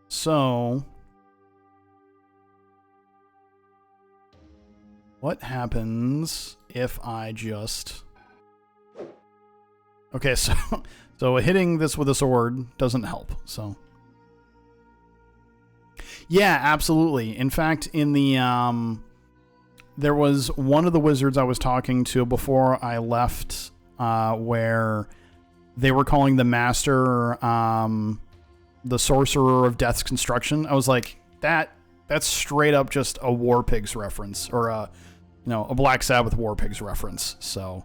Speaker 1: so what happens if I just... Okay, so hitting this with a sword doesn't help, so... Yeah, absolutely. In fact, in the there was one of the wizards I was talking to before I left, where they were calling the master the sorcerer of death's construction. I was like, that's straight up just a War Pigs reference, or a Black Sabbath War Pigs reference. So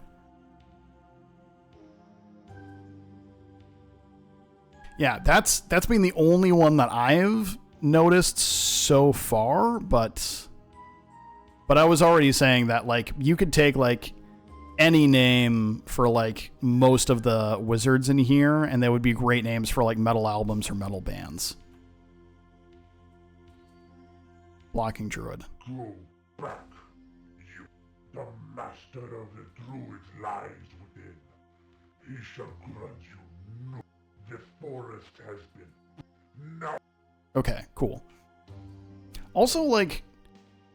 Speaker 1: yeah, that's been the only one that I've noticed so far, but I was already saying that like you could take like any name for like most of the wizards in here and they would be great names for like metal albums or metal bands. Blocking Druid.
Speaker 3: Go back, you. The master of the druids lies within. He shall grant you no. The forest has been now.
Speaker 1: Okay, cool. Also, like,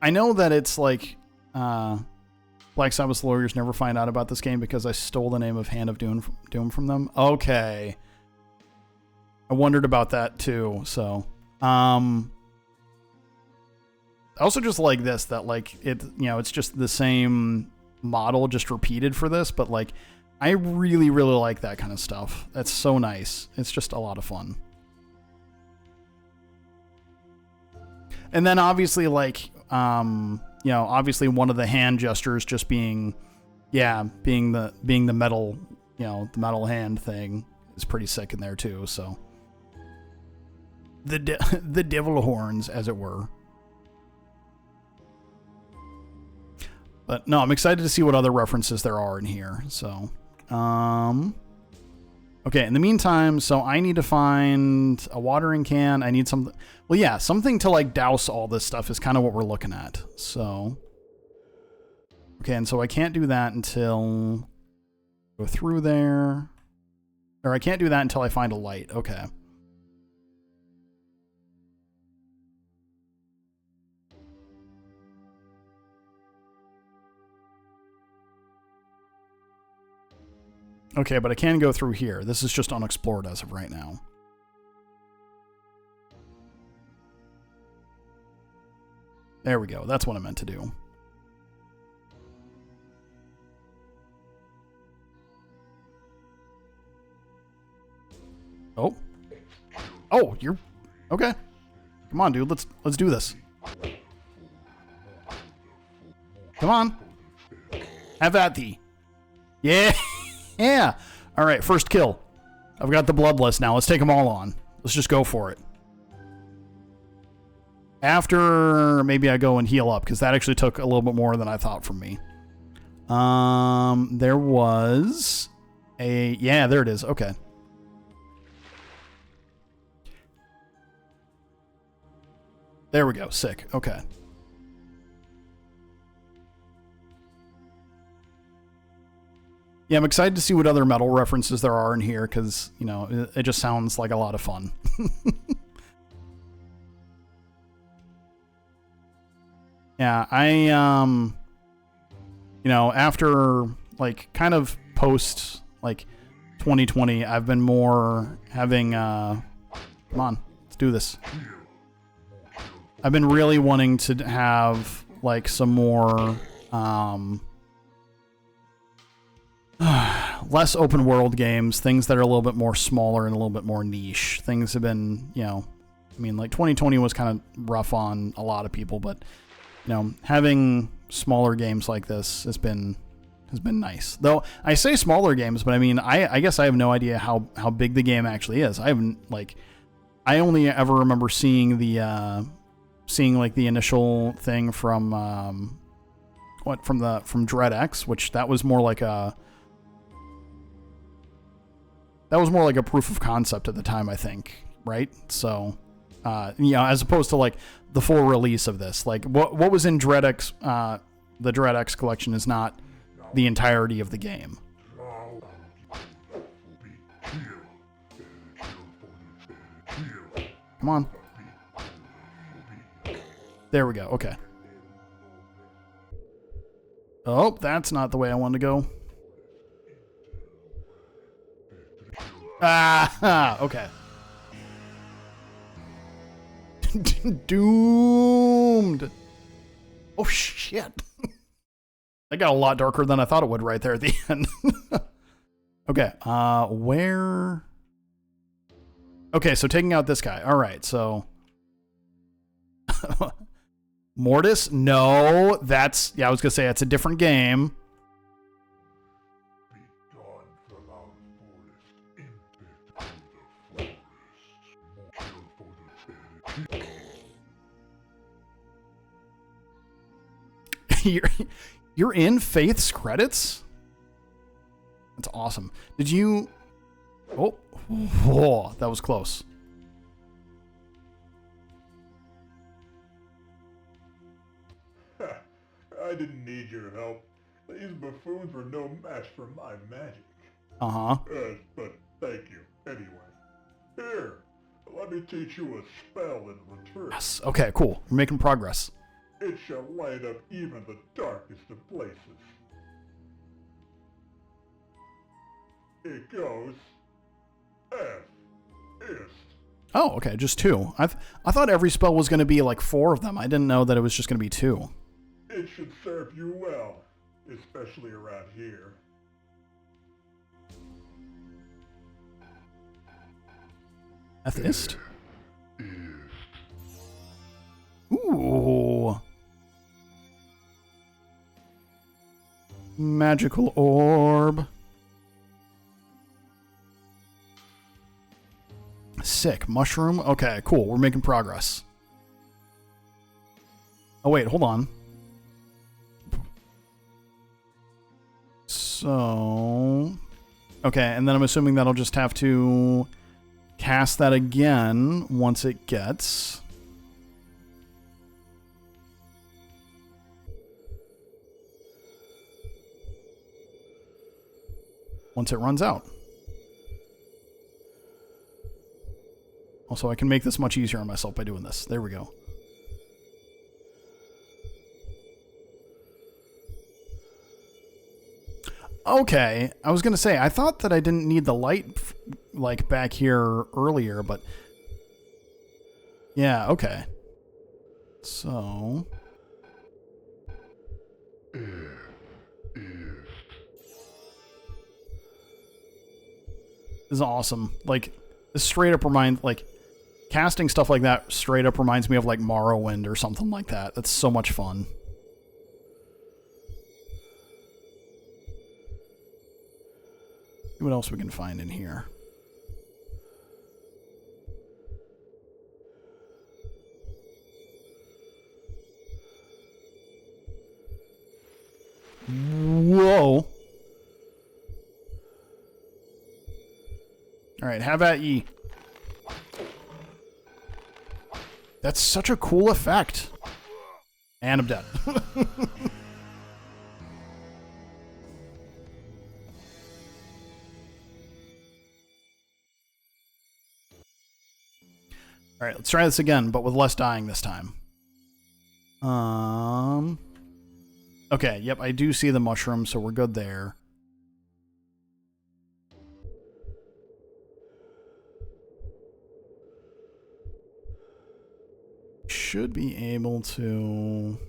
Speaker 1: I know that it's like, Black Sabbath lawyers never find out about this game because I stole the name of Hand of Doom from them. Okay. I wondered about that too, so. I also just like this, that like, it's just the same model, just repeated for this, but like, I really, really like that kind of stuff. That's so nice. It's just a lot of fun. And then obviously like, obviously one of the hand gestures just being the metal, the metal hand thing is pretty sick in there too. So the devil horns, as it were. But no, I'm excited to see what other references there are in here. So, okay, in the meantime, so I need to find a watering can. I need something. Well, yeah, something to like douse all this stuff is kind of what we're looking at. So, okay, and so I can't do that until go through there. Or I can't do that until I find a light. Okay. Okay, but I can go through here. This is just unexplored as of right now. There we go. That's what I meant to do. Oh. Oh, you're okay. Come on, dude. Let's do this. Come on. Have at thee. Yeah. Yeah. All right, first kill. I've got the bloodless now. Let's take them all on. Let's just go for it. After, maybe I go and heal up, because that actually took a little bit more than I thought from me. There was a... Yeah, there it is. Okay. There we go. Sick. Okay. Yeah, I'm excited to see what other metal references there are in here, because, you know, it just sounds like a lot of fun. Yeah, you know, after, like, kind of post, like, 2020, I've been more having, come on, let's do this. I've been really wanting to have, like, some more, less open world games, things that are a little bit more smaller and a little bit more niche. Things have been, you know, I mean, like 2020 was kind of rough on a lot of people, but, you know, having smaller games like this has been nice. Though I say smaller games, but I mean, I guess I have no idea how big the game actually is. I haven't, like, I only ever remember seeing like the initial thing from from Dread X, which that was more like a proof of concept at the time, I think, right? So, you know, as opposed to like the full release of this, like what was in Dread X, the Dread X collection is not the entirety of the game. Come on. There we go. Okay. Oh, that's not the way I wanted to go. Ah, okay. Doomed. Oh, shit. That got a lot darker than I thought it would right there at the end. Okay, where... Okay, so taking out this guy. All right, so... Mortis? No, that's... Yeah, I was going to say, that's a different game. You're in Faith's credits? That's awesome. Did you... Oh, whoa, that was close.
Speaker 3: I didn't need your help. These buffoons were no match for my magic.
Speaker 1: Uh-huh.
Speaker 3: But thank you, anyway. Here, let me teach you a spell in return.
Speaker 1: Yes, okay, cool. We're making progress.
Speaker 3: It shall light up even the darkest of places. It goes... F-ist.
Speaker 1: Oh, okay, just 2. I thought every spell was going to be like 4 of them. I didn't know that it was just going to be 2.
Speaker 3: It should serve you well, especially around here.
Speaker 1: F-ist? Ooh. Magical orb. sick. Mushroom. Okay, cool. We're making progress. Oh, wait. Hold on. So... Okay, and then I'm assuming that I'll just have to cast that again once it gets... Once it runs out. Also, I can make this much easier on myself by doing this. There we go. Okay, I was going to say, I thought that I didn't need the light, like, back here earlier, but... Yeah, okay. So... This is awesome. Like, this straight up reminds, like, casting stuff like that straight up reminds me of, like, Morrowind or something like that. That's so much fun. See what else we can find in here. Whoa. Alright, have at ye. That's such a cool effect. And I'm dead. Alright, let's try this again, but with less dying this time. Okay, yep, I do see the mushroom, so we're good there. Should be able to...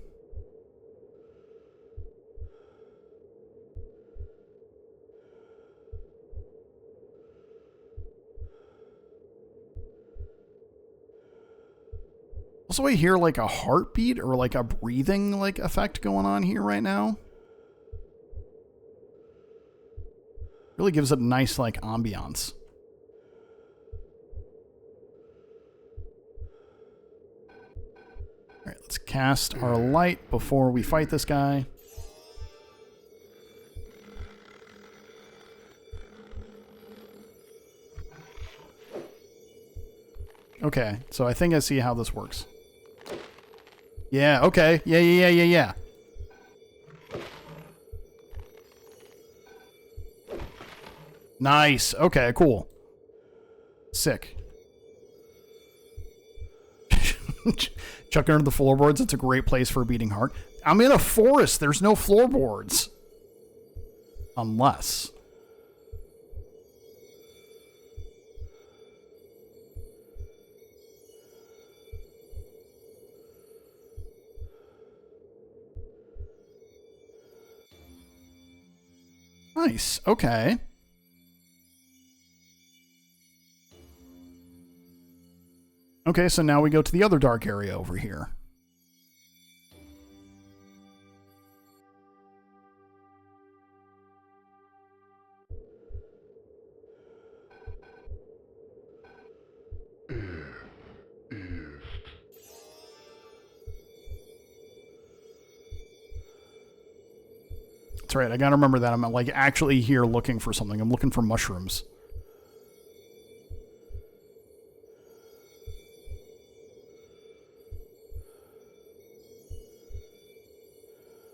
Speaker 1: Also, I hear like a heartbeat or like a breathing like effect going on here right now. Really gives it a nice like ambiance. All right, let's cast our light before we fight this guy. Okay, so I think I see how this works. Yeah, okay. Yeah. Nice. Okay, cool. Sick. Chucking under the floorboards. It's a great place for a beating heart. I'm in a forest. There's no floorboards. Unless... Nice. Okay. Okay, so now we go to the other dark area over here. That's right, I gotta remember that. I'm like actually here looking for something. I'm looking for mushrooms.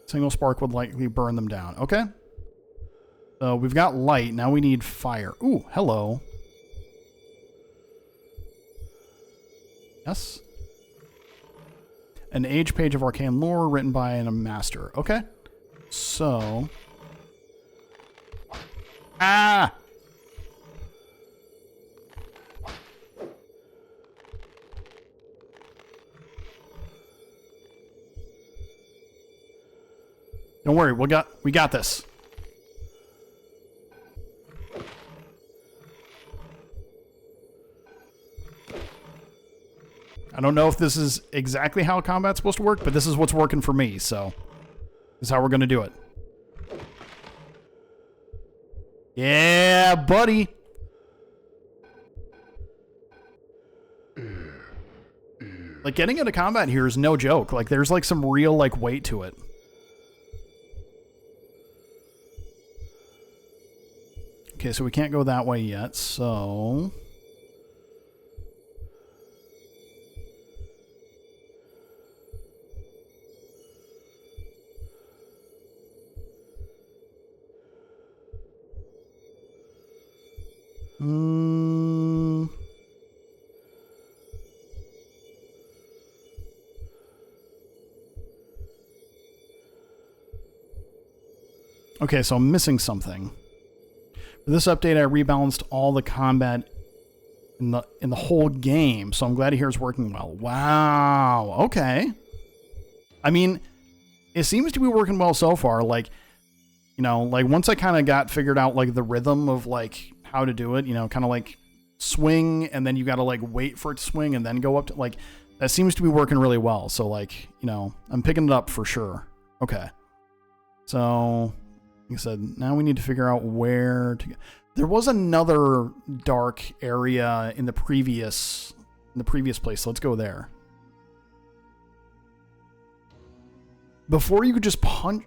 Speaker 1: Single spark would likely burn them down. Okay. So we've got light. Now we need fire. Ooh, hello. Yes. An age page of arcane lore written by a master. Okay. So... Ah! Don't worry, we got this. I don't know if this is exactly how combat's supposed to work, but this is what's working for me, so this is how we're gonna do it. Yeah, buddy. Like, getting into combat here is no joke. Like, there's, like, some real, like, weight to it. Okay, so we can't go that way yet, so... Okay, so I'm missing something. For this update, I rebalanced all the combat in the whole game, so I'm glad to hear it's working well. Wow. Okay. I mean, it seems to be working well so far. Like, you know, like once I kind of got figured out like the rhythm of like how to do it, you know, kind of like swing and then you got to like wait for it to swing and then go up to like, that seems to be working really well. So like, you know, I'm picking it up for sure. Okay. So, like I said, now we need to figure out where to go. There was another dark area in the previous place. So let's go there. Before you could just punch,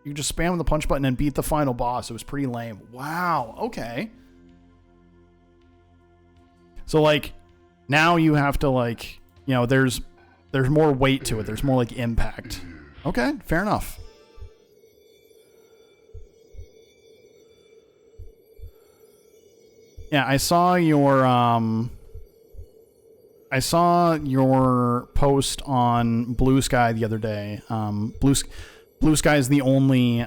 Speaker 1: you could just spam the punch button and beat the final boss. It was pretty lame. Wow. Okay. So like now you have to like, you know, there's more weight to it. There's more like impact. Okay. Fair enough. Yeah, I saw your post on Blue Sky the other day. Blue Sky is the only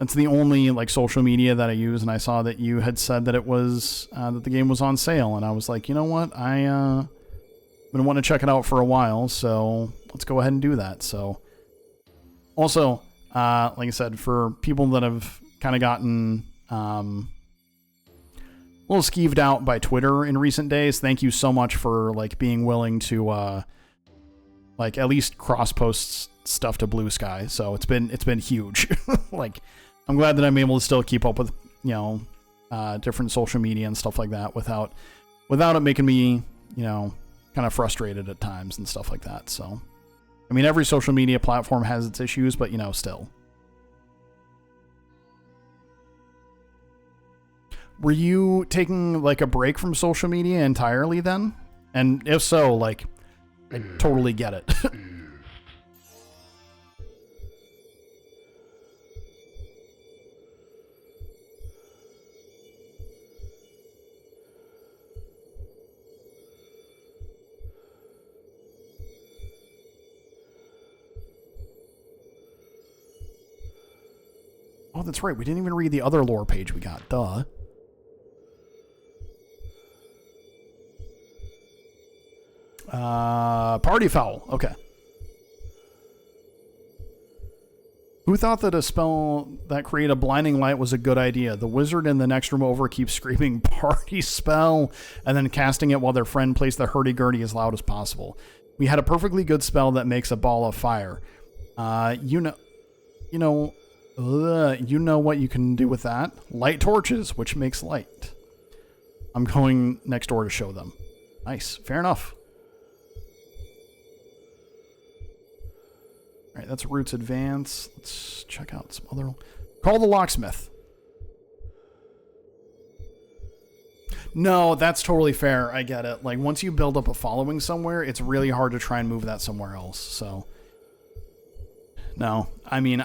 Speaker 1: that's the only like social media that I use, and I saw that you had said that it was that the game was on sale, and I was like, you know what, I've been wanting to check it out for a while, so let's go ahead and do that. So also, like I said, for people that have kind of gotten a little skeeved out by Twitter in recent days, thank you so much for like being willing to like at least cross post stuff to Blue Sky. So it's been huge. Like I'm glad that I'm able to still keep up with, you know, different social media and stuff like that without it making me, you know, kind of frustrated at times and stuff like that. So I mean, every social media platform has its issues, but you know, still. Were you taking like a break from social media entirely then? And if so, like, I totally get it. Oh, that's right. We didn't even read the other lore page we got. Duh. Party foul. Okay. Who thought that a spell that created a blinding light was a good idea? The wizard in the next room over keeps screaming party spell and then casting it while their friend plays the hurdy-gurdy as loud as possible. We had a perfectly good spell that makes a ball of fire. You know what you can do with that? Light torches, which makes light. I'm going next door to show them. Nice. Fair enough. All right, that's Roots Advance. Let's check out some other... Call the locksmith. No, that's totally fair. I get it. Like, once you build up a following somewhere, it's really hard to try and move that somewhere else. So, no. I mean,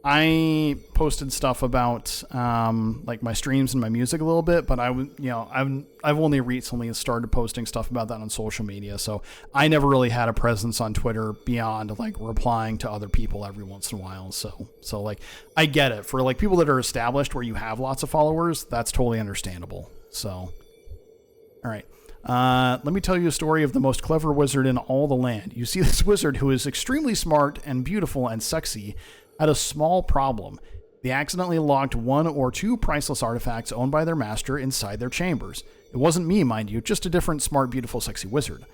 Speaker 1: I posted stuff about like my streams and my music a little bit, but I've only recently started posting stuff about that on social media, so I never really had a presence on Twitter beyond like replying to other people every once in a while. So like I get it. For like people that are established where you have lots of followers, that's totally understandable. So, all right. Let me tell you a story of the most clever wizard in all the land. You see, this wizard, who is extremely smart and beautiful and sexy, had a small problem. They accidentally locked 1 or 2 priceless artifacts owned by their master inside their chambers. It wasn't me, mind you, just a different, smart, beautiful, sexy wizard.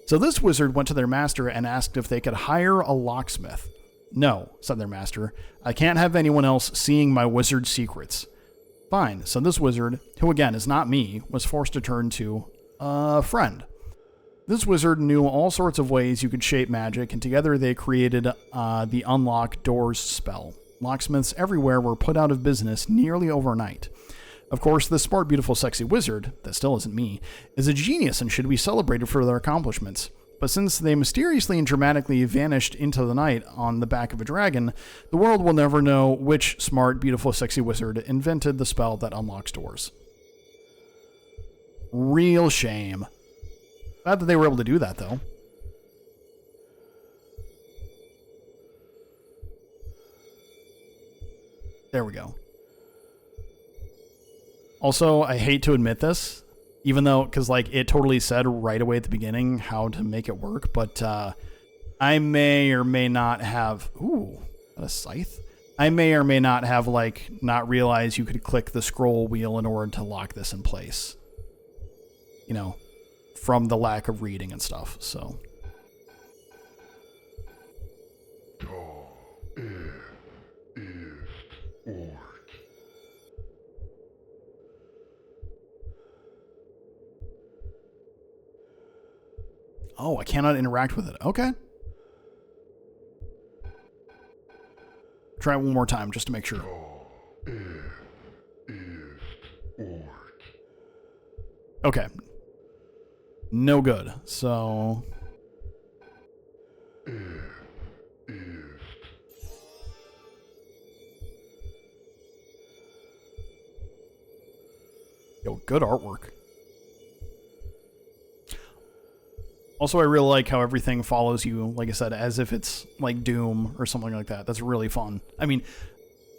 Speaker 1: So this wizard went to their master and asked if they could hire a locksmith. No, said their master. I can't have anyone else seeing my wizard secrets. Fine, so this wizard, who again is not me, was forced to turn to a friend. This wizard knew all sorts of ways you could shape magic, and together they created the Unlock Doors spell. Locksmiths everywhere were put out of business nearly overnight. Of course, this smart, beautiful, sexy wizard, that still isn't me, is a genius and should be celebrated for their accomplishments. But since they mysteriously and dramatically vanished into the night on the back of a dragon, the world will never know which smart, beautiful, sexy wizard invented the spell that unlocks doors. Real shame. Glad that they were able to do that, though. There we go. Also, I hate to admit this, even though, because like it totally said right away at the beginning how to make it work, but I may or may not have, ooh, a scythe? I may or may not have like not realized you could click the scroll wheel in order to lock this in place. You know, from the lack of reading and stuff, so. Oh, I cannot interact with it. Okay. Try it one more time just to make sure. Okay. No good. So... Yo, good artwork. Also, I really like how everything follows you, like I said, as if it's like Doom or something like that. That's really fun. I mean,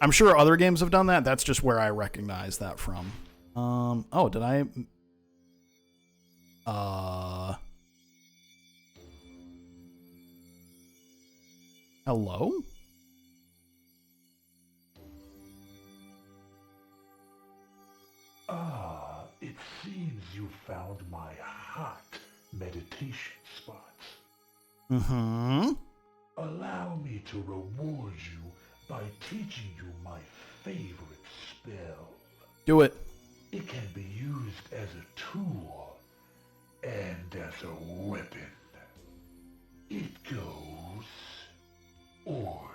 Speaker 1: I'm sure other games have done that. That's just where I recognize that from. Oh, did I... Hello?
Speaker 3: Ah, it seems you found my hot meditation spots.
Speaker 1: Mm-hmm.
Speaker 3: Allow me to reward you by teaching you my favorite spell.
Speaker 1: Do it.
Speaker 3: It can be used as a tool and as a weapon. It goes... Ort.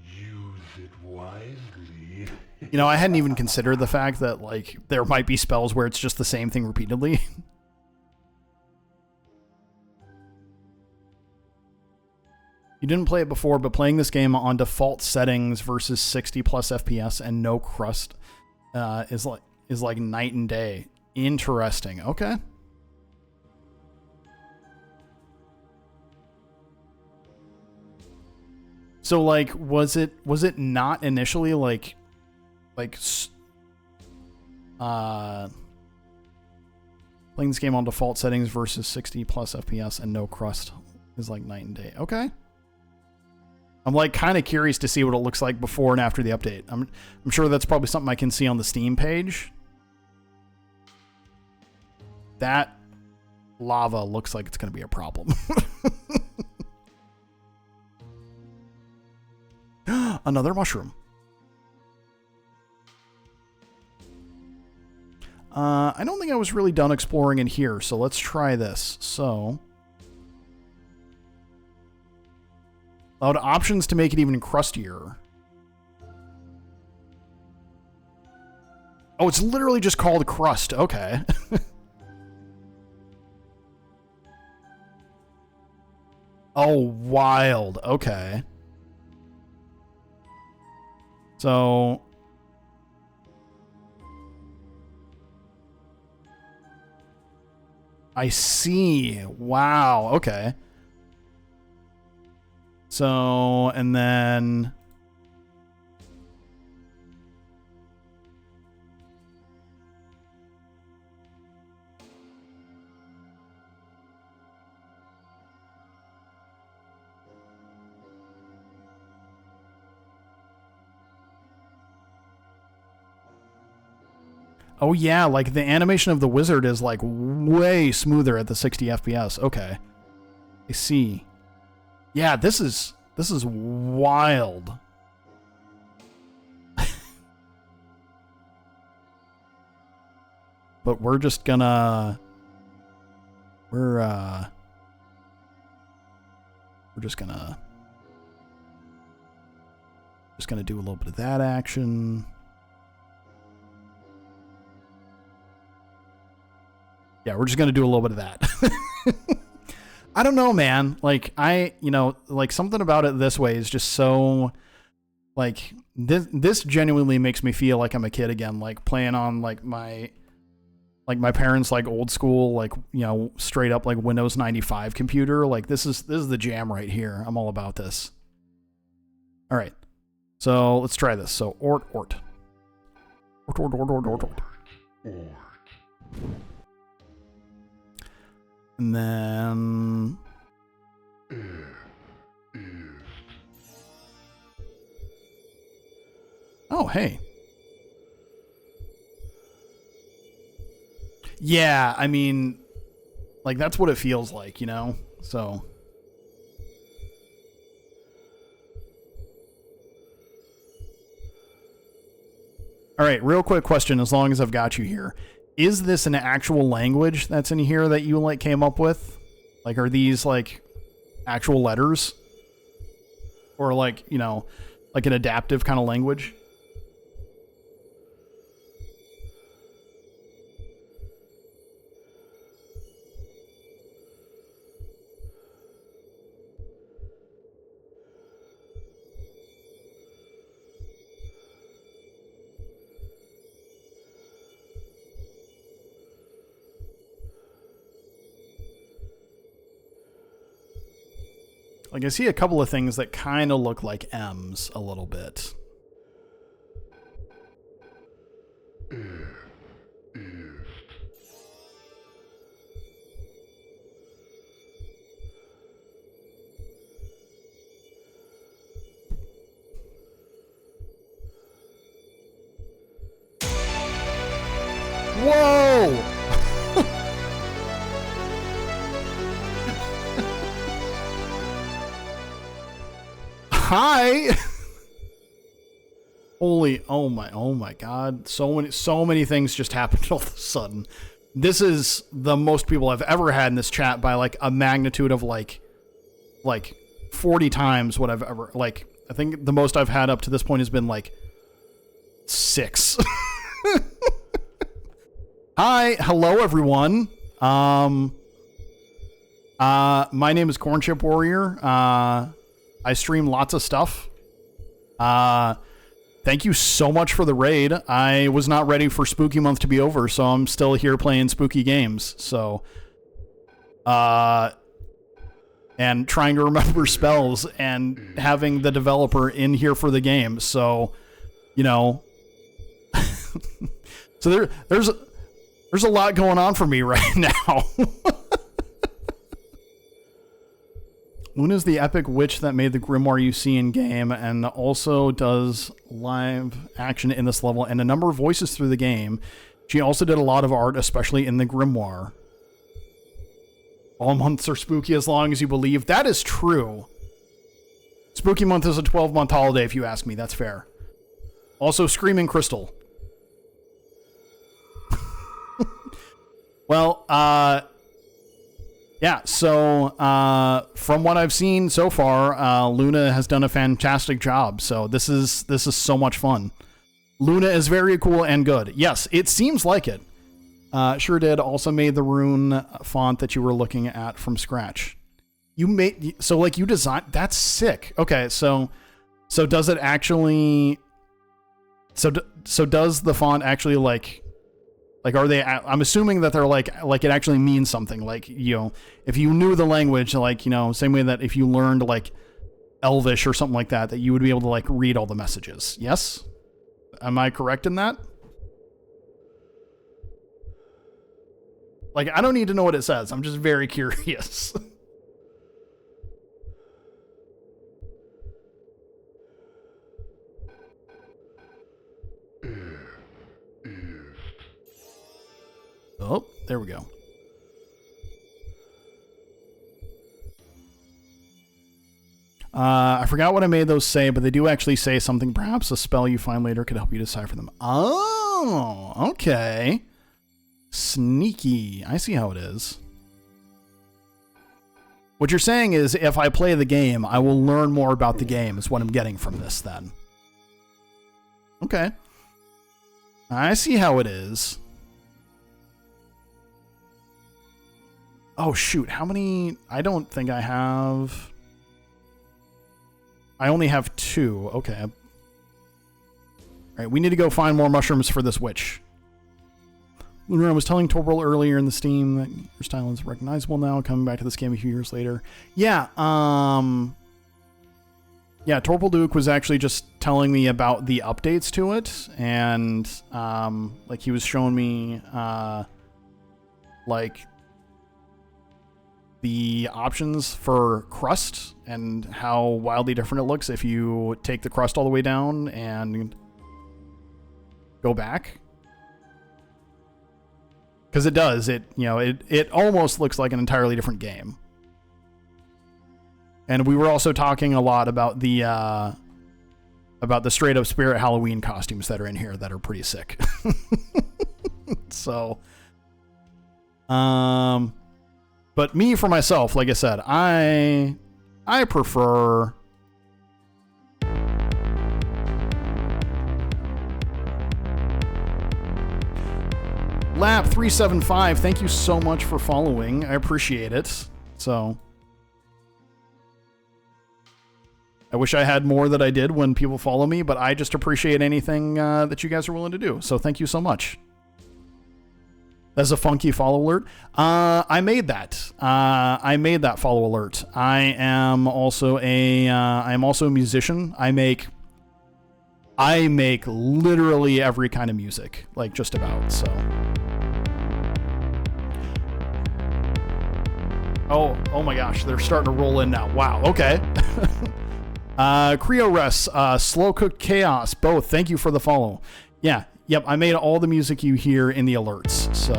Speaker 3: Use it wisely.
Speaker 1: You know, I hadn't even considered the fact that, like, there might be spells where it's just the same thing repeatedly. You didn't play it before, but playing this game on default settings versus 60 plus FPS and no crust is like night and day. Interesting. Okay. So, like, was it not initially like playing this game on default settings versus 60 plus FPS and no crust is like night and day? Okay. I'm like kind of curious to see what it looks like before and after the update. I'm sure that's probably something I can see on the Steam page. That lava looks like it's going to be a problem. Another mushroom. I don't think I was really done exploring in here, so let's try this. So, allowed options to make it even crustier. Oh, it's literally just called crust. Okay. Oh, wild. Okay. So, I see. Wow. Okay. So, and then oh yeah, like the animation of the wizard is like way smoother at the 60 FPS. Okay. I see. Yeah, this is wild. but we're just gonna we're just gonna do a little bit of that action. Yeah, we're just gonna do a little bit of that. I don't know, man. Like like something about it this way is just so like this genuinely makes me feel like I'm a kid again, like playing on like my parents' like old school, like, straight up like Windows 95 computer. Like this is the jam right here. I'm all about this. All right. So let's try this. So ort. And then oh, hey. Yeah, I mean, like that's what it feels like, So all right, real quick question, as long as I've got you here. Is this an actual language that's in here that you like came up with? Like, are these like actual letters? Or like, like an adaptive kind of language? Like, I see a couple of things that kind of look like M's a little bit. Whoa! Hi. Holy, oh my God. So many things just happened all of a sudden. This is the most people I've ever had in this chat by like a magnitude of like 40 times what I've ever, like, I think the most I've had up to this point has been like 6. Hi, hello everyone. My name is Corn Chip Warrior. I stream lots of stuff. Thank you so much for the raid. I was not ready for Spooky Month to be over, so I'm still here playing spooky games. So, and trying to remember spells and having the developer in here for the game. So, so there's a lot going on for me right now. Luna's the epic witch that made the grimoire you see in game and also does live action in this level and a number of voices through the game. She also did a lot of art, especially in the grimoire. All months are spooky as long as you believe. That is true. Spooky Month is a 12-month holiday, if you ask me. That's fair. Also, Screaming Crystal. Well, yeah, so from what I've seen so far, Luna has done a fantastic job. So this is so much fun. Luna is very cool and good. Yes, it seems like it. Sure did. Also made the rune font that you were looking at from scratch. You designed. That's sick. Okay, so does it actually? So does the font actually like are they, I'm assuming that they're like it actually means something, like, if you knew the language, like, same way that if you learned like Elvish or something like that you would be able to like read all the messages. Yes? Am I correct in that? Like, I don't need to know what it says. I'm just very curious. Oh, there we go. I forgot what I made those say, but they do actually say something. Perhaps a spell you find later could help you decipher them. Oh, okay. Sneaky. I see how it is. What you're saying is if I play the game, I will learn more about the game is what I'm getting from this then. Okay. I see how it is. Oh, shoot. How many? I don't think I have. I only have 2. Okay. All right, we need to go find more mushrooms for this witch. Lunar, I was telling Torbrel earlier in the Steam that your style is recognizable now, coming back to this game a few years later. Yeah, yeah, Torbrel Duke was actually just telling me about the updates to it, and, like, he was showing me, like, the options for crust and how wildly different it looks if you take the crust all the way down and go back. Because it does. It almost looks like an entirely different game. And we were also talking a lot about the straight up Spirit Halloween costumes that are in here that are pretty sick. So, but me for myself, like I said, I prefer Lap375. Thank you so much for following. I appreciate it. So I wish I had more that I did when people follow me, but I just appreciate anything that you guys are willing to do. So thank you so much. That's a funky follow alert. I made that. I made that follow alert. I am also a musician. I make literally every kind of music, like just about. So. Oh my gosh, they're starting to roll in now. Wow. Okay. Creores, Slow Cooked Chaos, both. Thank you for the follow. Yeah. Yep, I made all the music you hear in the alerts, so.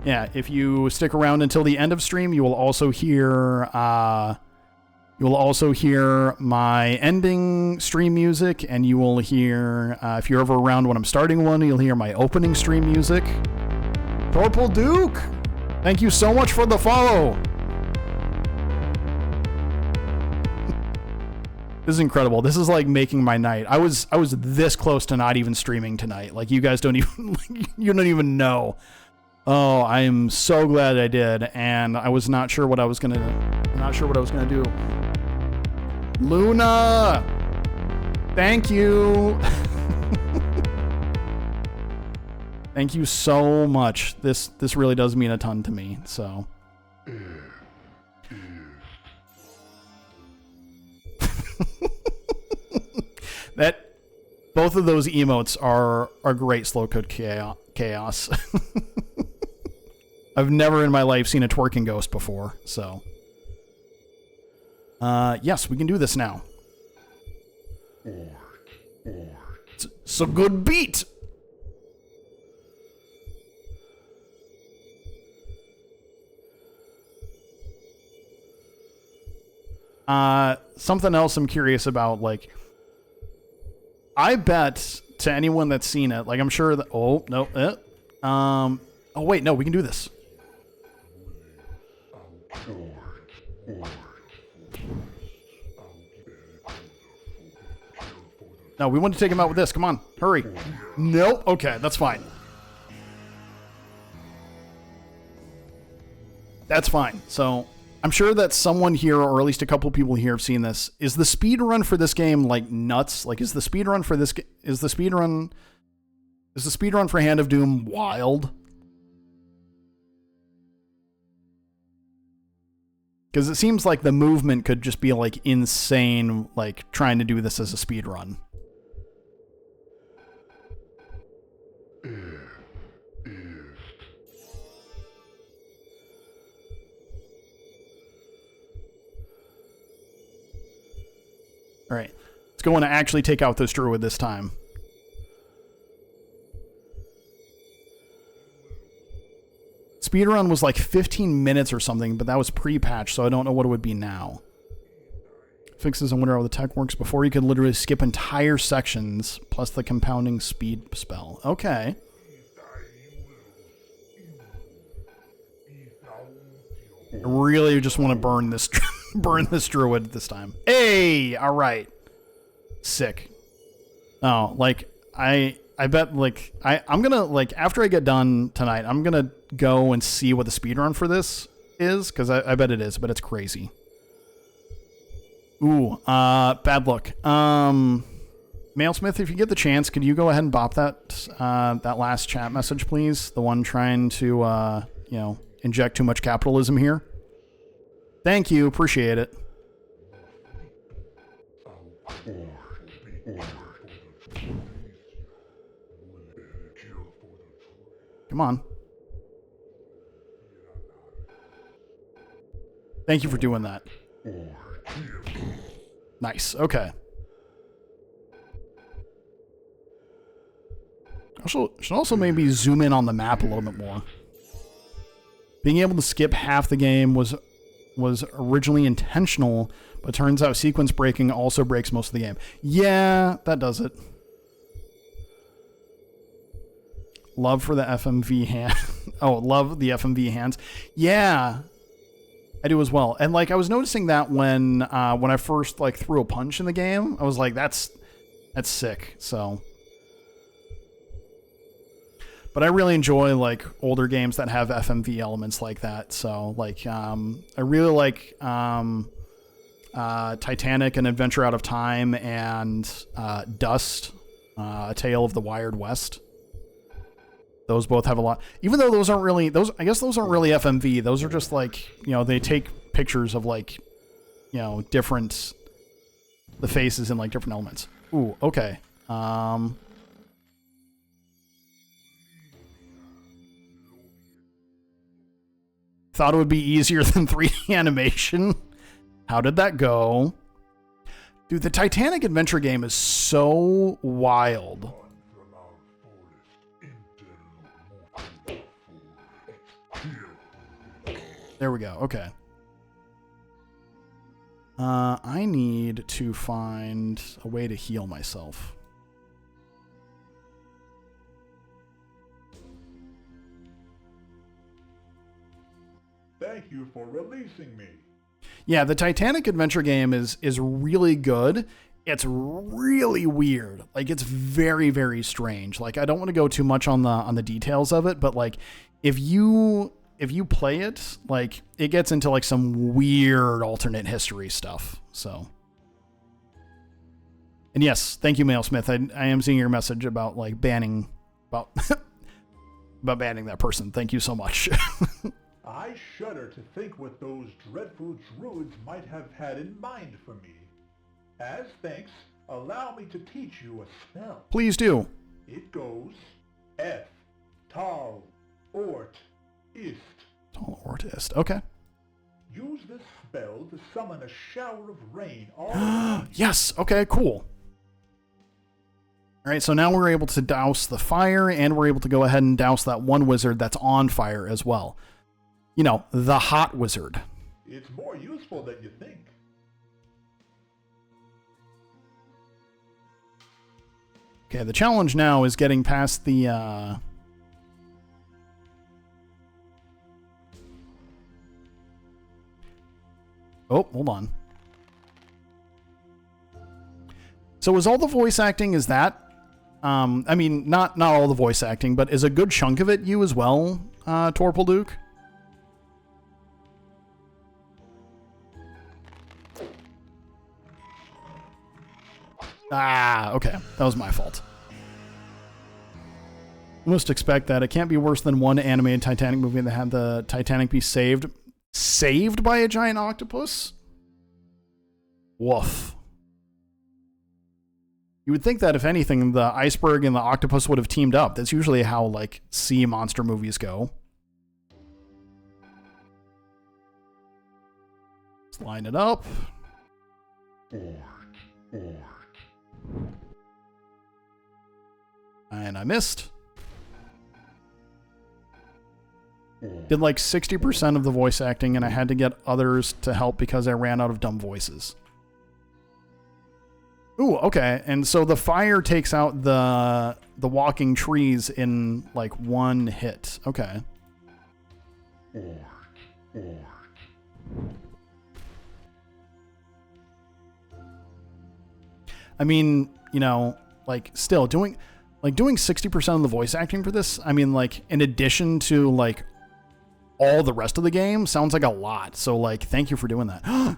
Speaker 1: Yeah, if you stick around until the end of stream, you will also hear my ending stream music, and you will hear, if you're ever around when I'm starting one, you'll hear my opening stream music. Torpal Duke, thank you so much for the follow. This is incredible. This is like making my night. I was this close to not even streaming tonight. Like you guys don't even you don't even know. Oh, I am so glad I did, and I was not sure what I was gonna do. Luna, thank you. Thank you so much. This really does mean a ton to me. So. That both of those emotes are great. Slow Cooked Chaos. I've never in my life seen a twerking ghost before, so yes, we can do this now. It's a good beat. Something else I'm curious about, like, I bet to anyone that's seen it, like, I'm sure that, oh, no, oh, wait, no, we can do this. No, we want to take him out with this. Come on, hurry. Nope. Okay, that's fine. That's fine. So I'm sure that someone here, or at least a couple people here, have seen this. Is the speed run for this game like nuts? Like, is the speed run for this? Is the speed run for Hand of Doom wild? Because it seems like the movement could just be like insane, like trying to do this as a speed run. All right, let's go and actually take out this druid this time. Speedrun was like 15 minutes or something, but that was pre-patch, so I don't know what it would be now. fixes and wonder how the tech works. Before you could literally skip entire sections plus the compounding speed spell. Okay. I really just want to burn this druid this time. Hey, all right. Sick. Oh, like I bet like I'm gonna like after I get done tonight, I'm gonna go and see what the speedrun for this is, because I bet it is, but it's crazy. Ooh, bad luck. Mailsmith, if you get the chance, could you go ahead and bop that that last chat message, please? The one trying to inject too much capitalism here. Thank you, appreciate it. Come on. Thank you for doing that. Nice. Okay. Should also maybe zoom in on the map a little bit more. Being able to skip half the game was originally intentional, but turns out sequence breaking also breaks most of the game. Yeah, that does it. Love for the FMV hand. Oh, love the FMV hands. Yeah, I do as well. And like I was noticing that when I first like threw a punch in the game, I was like, that's sick. So, but I really enjoy like older games that have FMV elements like that. So like I really like Titanic: An Adventure Out of Time and Dust: A Tale of the Wired West. Those both have a lot, even though those aren't really I guess those aren't really FMV. Those are just like, they take pictures of like, the faces and like different elements. Ooh, okay. Thought it would be easier than 3D animation. How did that go? Dude, the Titanic adventure game is so wild. There we go. Okay. I need to find a way to heal myself.
Speaker 3: Thank you for releasing me.
Speaker 1: Yeah, the Titanic adventure game is really good. It's really weird. Like, it's very, very strange. Like, I don't want to go too much on the details of it, but like if you play it, like it gets into like some weird alternate history stuff. So, and yes, thank you, Mailsmith. I am seeing your message about like banning about banning that person. Thank you so much.
Speaker 3: I shudder to think what those dreadful druids might have had in mind for me. As thanks, allow me to teach you a spell.
Speaker 1: Please do.
Speaker 3: It goes F, Tal, Ort, Ist.
Speaker 1: Tal, Ort, Ist. Okay.
Speaker 3: Use this spell to summon a shower of rain all around.
Speaker 1: Yes. Okay, cool. All right, so now we're able to douse the fire, and we're able to go ahead and douse that one wizard that's on fire as well. The hot wizard.
Speaker 3: It's more useful than you think.
Speaker 1: Okay, the challenge now is getting past the... Oh, hold on. So is all the voice acting, is that... I mean, not all the voice acting, but is a good chunk of it you as well, Torpilduke? Ah, okay. That was my fault. You must expect that. It can't be worse than one animated Titanic movie that had the Titanic be saved. Saved by a giant octopus? Woof. You would think that, if anything, the iceberg and the octopus would have teamed up. That's usually how, like, sea monster movies go. Let's line it up. And I missed. Did like 60% of the voice acting, and I had to get others to help because I ran out of dumb voices. Ooh, okay. And so the fire takes out the walking trees in like one hit. Okay. I mean, you know, like still doing 60% of the voice acting for this. I mean, like in addition to like all the rest of the game sounds like a lot. So like, thank you for doing that.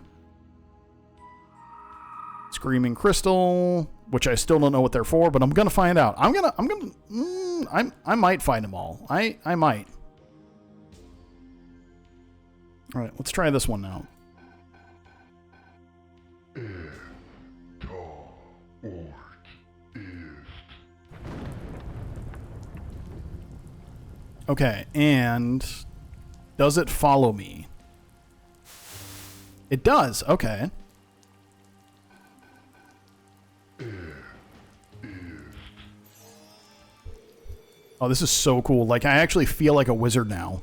Speaker 1: Screaming Crystal, which I still don't know what they're for, but I'm gonna find out. I might find them all. I might. All right, let's try this one now. Okay, and does it follow me? It does. Okay. Oh, this is so cool. Like, I actually feel like a wizard now.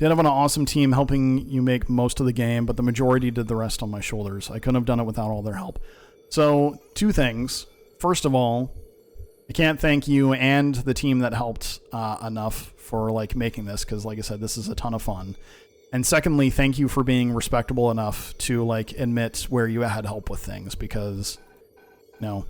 Speaker 1: Did have an awesome team helping you make most of the game, but the majority did the rest on my shoulders. I couldn't have done it without all their help. So, two things. First of all, I can't thank you and the team that helped enough for, like, making this, because, like I said, this is a ton of fun. And secondly, thank you for being respectable enough to, like, admit where you had help with things, because... No.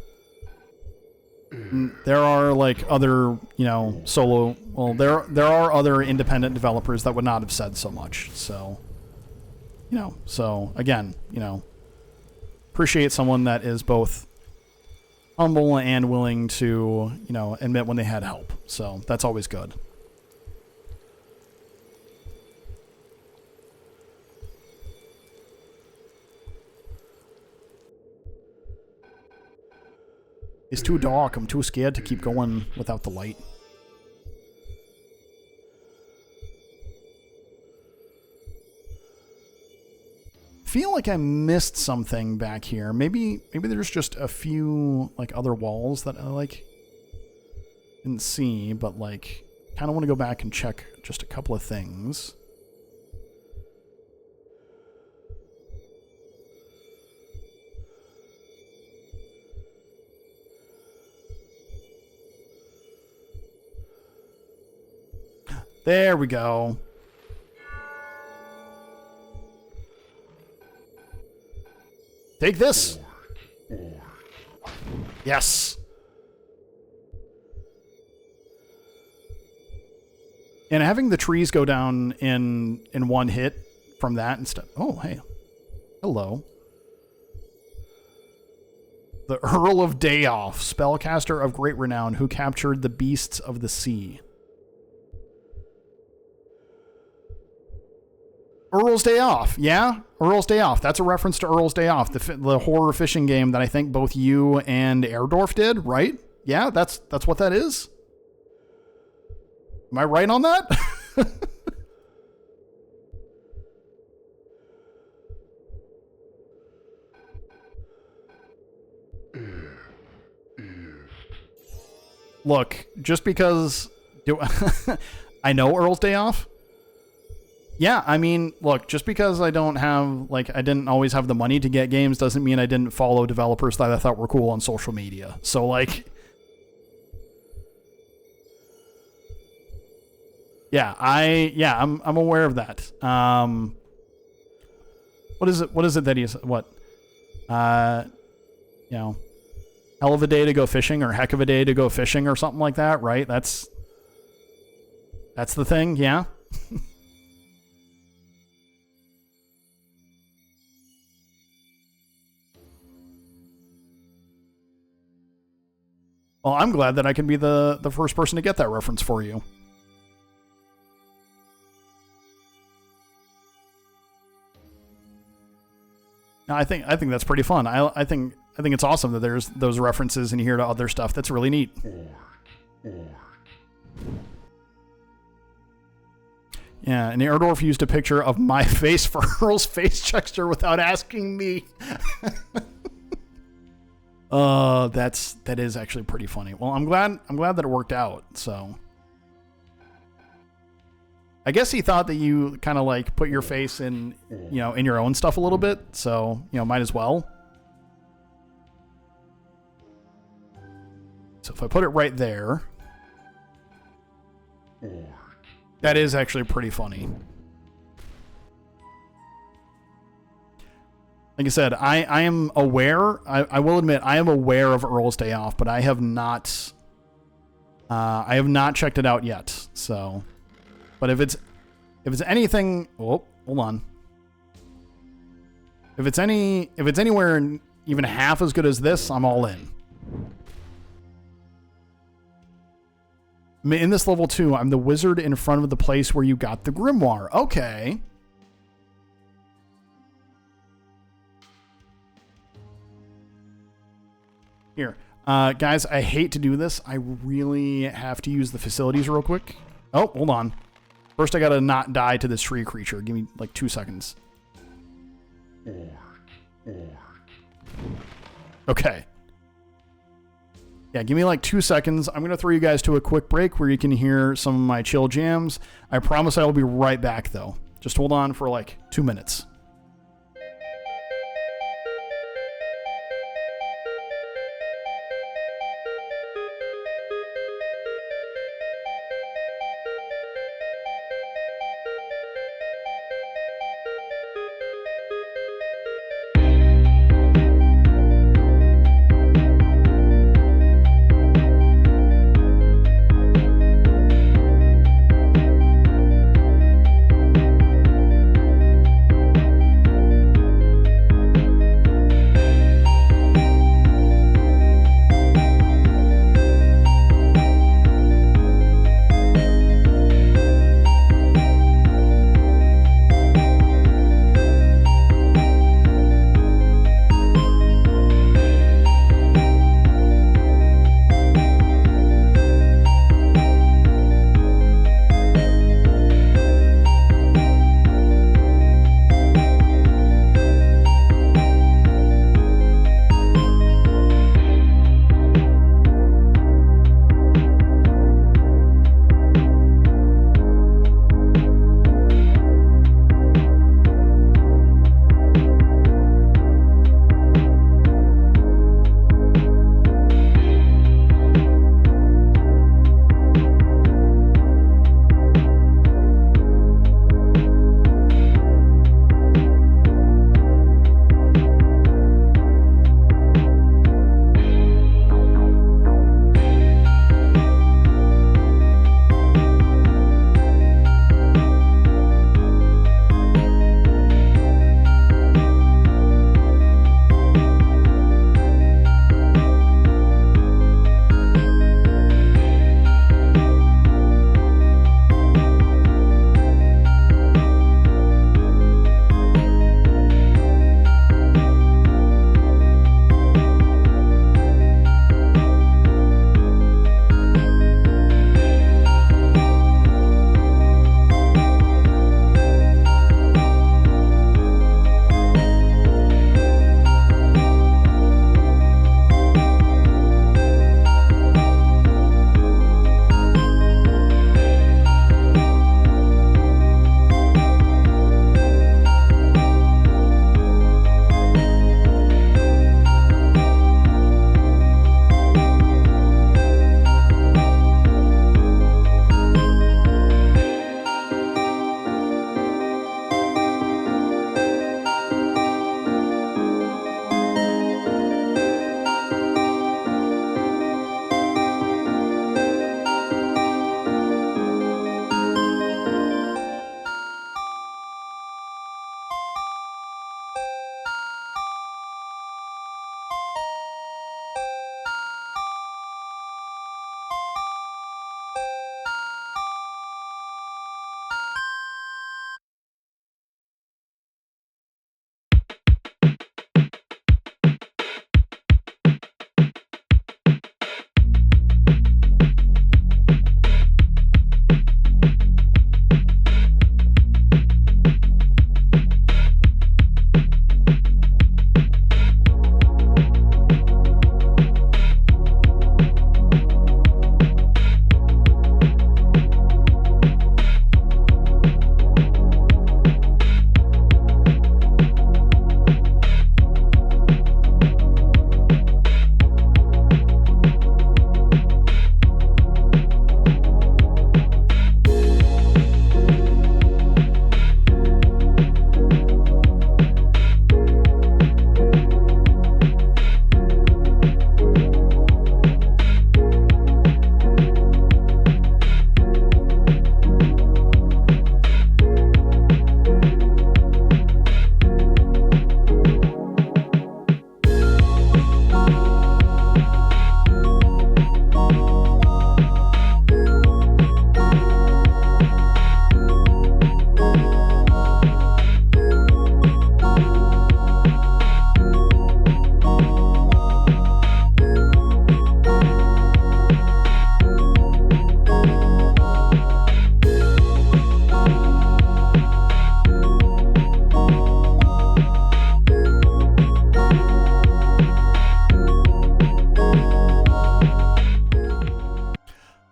Speaker 1: There are like other, you know, solo. Well, there are other independent developers that would not have said so much. So, you know. So again, you know, appreciate someone that is both humble and willing to, you know, admit when they had help. So that's always good. It's too dark. I'm too scared to keep going without the light. Feel like I missed something back here. Maybe there's just a few like other walls that I like didn't see, but like kind of want to go back and check just a couple of things. There we go. Take this. Yes. And having the trees go down in one hit from that instead. Oh, hey. Hello. The Earl of Dayoff, spellcaster of great renown, who captured the beasts of the sea. Earl's Day Off, yeah? Earl's Day Off. That's a reference to Earl's Day Off, the horror fishing game that I think both you and Erdorf did, right? Yeah, that's what that is? Am I right on that? Look, just because I know Earl's Day Off. Yeah, I mean, look, just because I don't have, like, I didn't always have the money to get games doesn't mean I didn't follow developers that I thought were cool on social media. So, like, yeah, I'm aware of that. What is it that he's, you know, hell of a day to go fishing or heck of a day to go fishing or something like that, right? That's the thing, yeah? Well, I'm glad that I can be the first person to get that reference for you. No, I think that's pretty fun. I think it's awesome that there's those references in here to other stuff. That's really neat. Yeah, and Erdorf used a picture of my face for Earl's face texture without asking me. That is actually pretty funny. Well, I'm glad that it worked out. So, I guess he thought that you kind of like put your face in, in your own stuff a little bit. So, might as well. So if I put it right there, that is actually pretty funny. Like I said, I am aware, I will admit, I am aware of Earl's Day Off, but I have not checked it out yet. So, but if it's anything, hold on. If it's anywhere even half as good as this, I'm all in. In this level 2, I'm the wizard in front of the place where you got the grimoire. Okay. Here. Guys, I hate to do this. I really have to use the facilities real quick. Oh, hold on. First, I gotta not die to this tree creature. Give me like 2 seconds. Okay. Yeah, give me like 2 seconds. I'm going to throw you guys to a quick break where you can hear some of my chill jams. I promise I will be right back, though. Just hold on for like 2 minutes.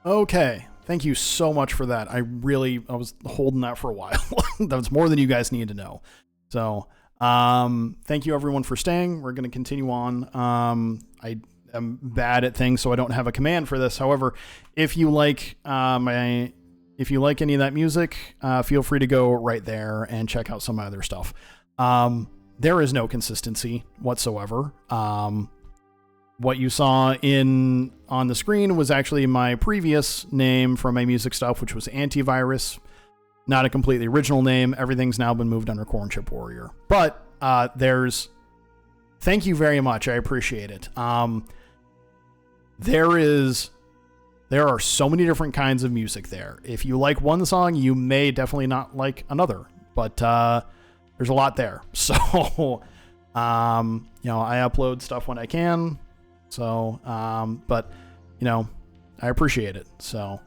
Speaker 1: Okay. Thank you so much for that. I was holding that for a while. That was more than you guys need to know. So, thank you everyone for staying. We're going to continue on. I am bad at things, so I don't have a command for this. However, if you like any of that music, feel free to go right there and check out some other stuff. There is no consistency whatsoever. What you saw on the screen was actually my previous name from my music stuff, which was Antivirus. Not a completely original name. Everything's now been moved under Corn Chip Warrior. But thank you very much. I appreciate it. There are so many different kinds of music there. If you like one song, you may definitely not like another. But there's a lot there. So, I upload stuff when I can. So, but, I appreciate it. So,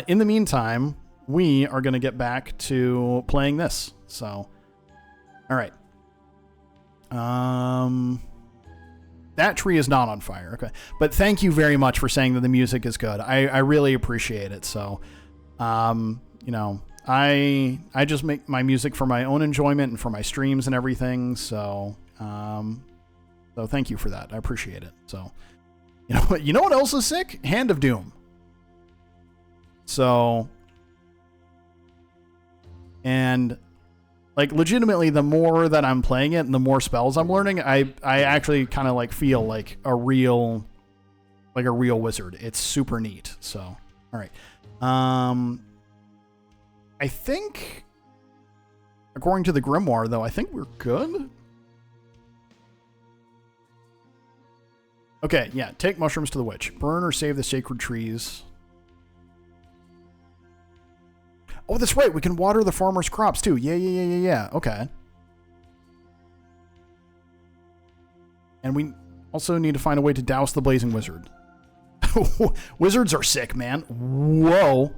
Speaker 1: in the meantime, we are going to get back to playing this. So, all right. That tree is not on fire. Okay. But thank you very much for saying that the music is good. I really appreciate it. So, I just make my music for my own enjoyment and for my streams and everything. So, so thank you for that. I appreciate it. So, you know what else is sick? Hand of Doom. So, and like legitimately, the more that I'm playing it and the more spells I'm learning, I actually kind of like feel like a real wizard. It's super neat. So, all right. I think, according to the Grimoire, though, I think we're good. Okay, yeah. Take mushrooms to the witch. Burn or save the sacred trees. Oh, that's right. We can water the farmer's crops, too. Yeah. Okay. And we also need to find a way to douse the blazing wizard. Wizards are sick, man. Whoa.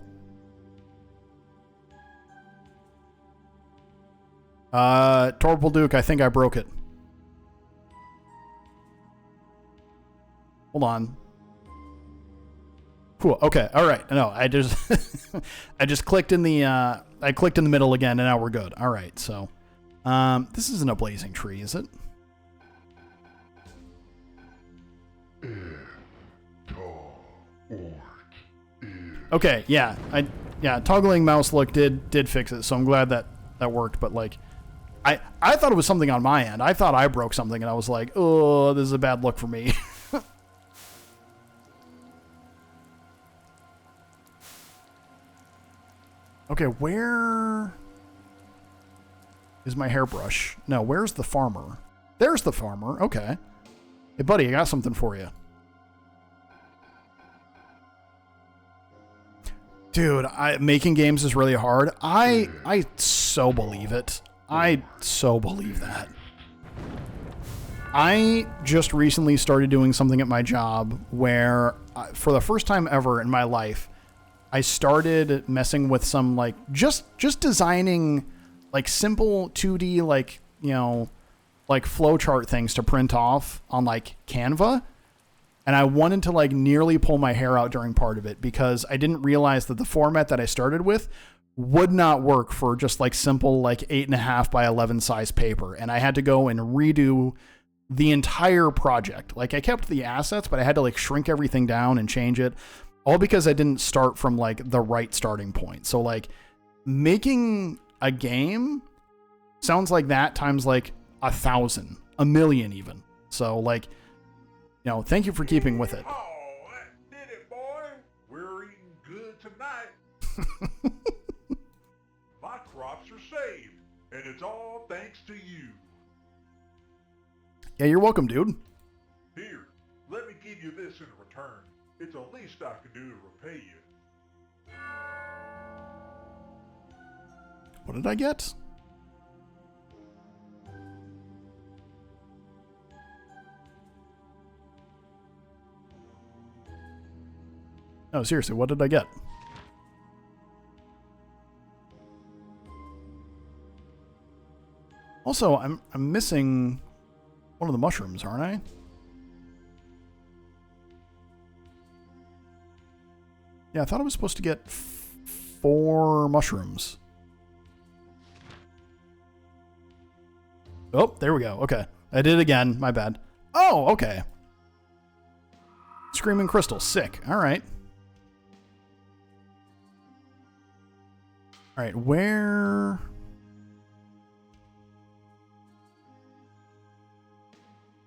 Speaker 1: Torpal Duke, I think I broke it. Hold on. Cool. Okay. All right. No, I just I just clicked in the middle again, and now we're good. All right. So, this isn't a blazing tree, is it? Okay. Yeah. Toggling mouse look did fix it, so I'm glad that worked. But like, I thought it was something on my end. I thought I broke something, and I was like, oh, this is a bad look for me. Okay, where is my hairbrush? No, where's the farmer? There's the farmer. Okay. Hey, buddy, I got something for you. Dude, making games is really hard. I so believe it. I so believe that. I just recently started doing something at my job where, for the first time ever in my life, I started messing with some like just designing like simple 2D like flowchart things to print off on like Canva. And I wanted to like nearly pull my hair out during part of it because I didn't realize that the format that I started with would not work for just like simple like 8.5 by 11 size paper. And I had to go and redo the entire project. Like I kept the assets, but I had to like shrink everything down and change it. All because I didn't start from like the right starting point. So like making a game sounds like that times like 1,000, 1,000,000 even. So like, thank you for keeping with it.
Speaker 3: Oh, that did it, boy. We're eating good tonight. My crops are saved, and it's all thanks to you.
Speaker 1: Yeah, you're welcome, dude.
Speaker 3: Here, let me give you this in return. It's the least I can do to repay you.
Speaker 1: What did I get? No, seriously, what did I get? Also, I'm missing one of the mushrooms, aren't I? Yeah, I thought I was supposed to get 4 mushrooms. Oh, there we go. Okay. I did it again. My bad. Oh, okay. Screaming crystal. Sick. All right. All right, where...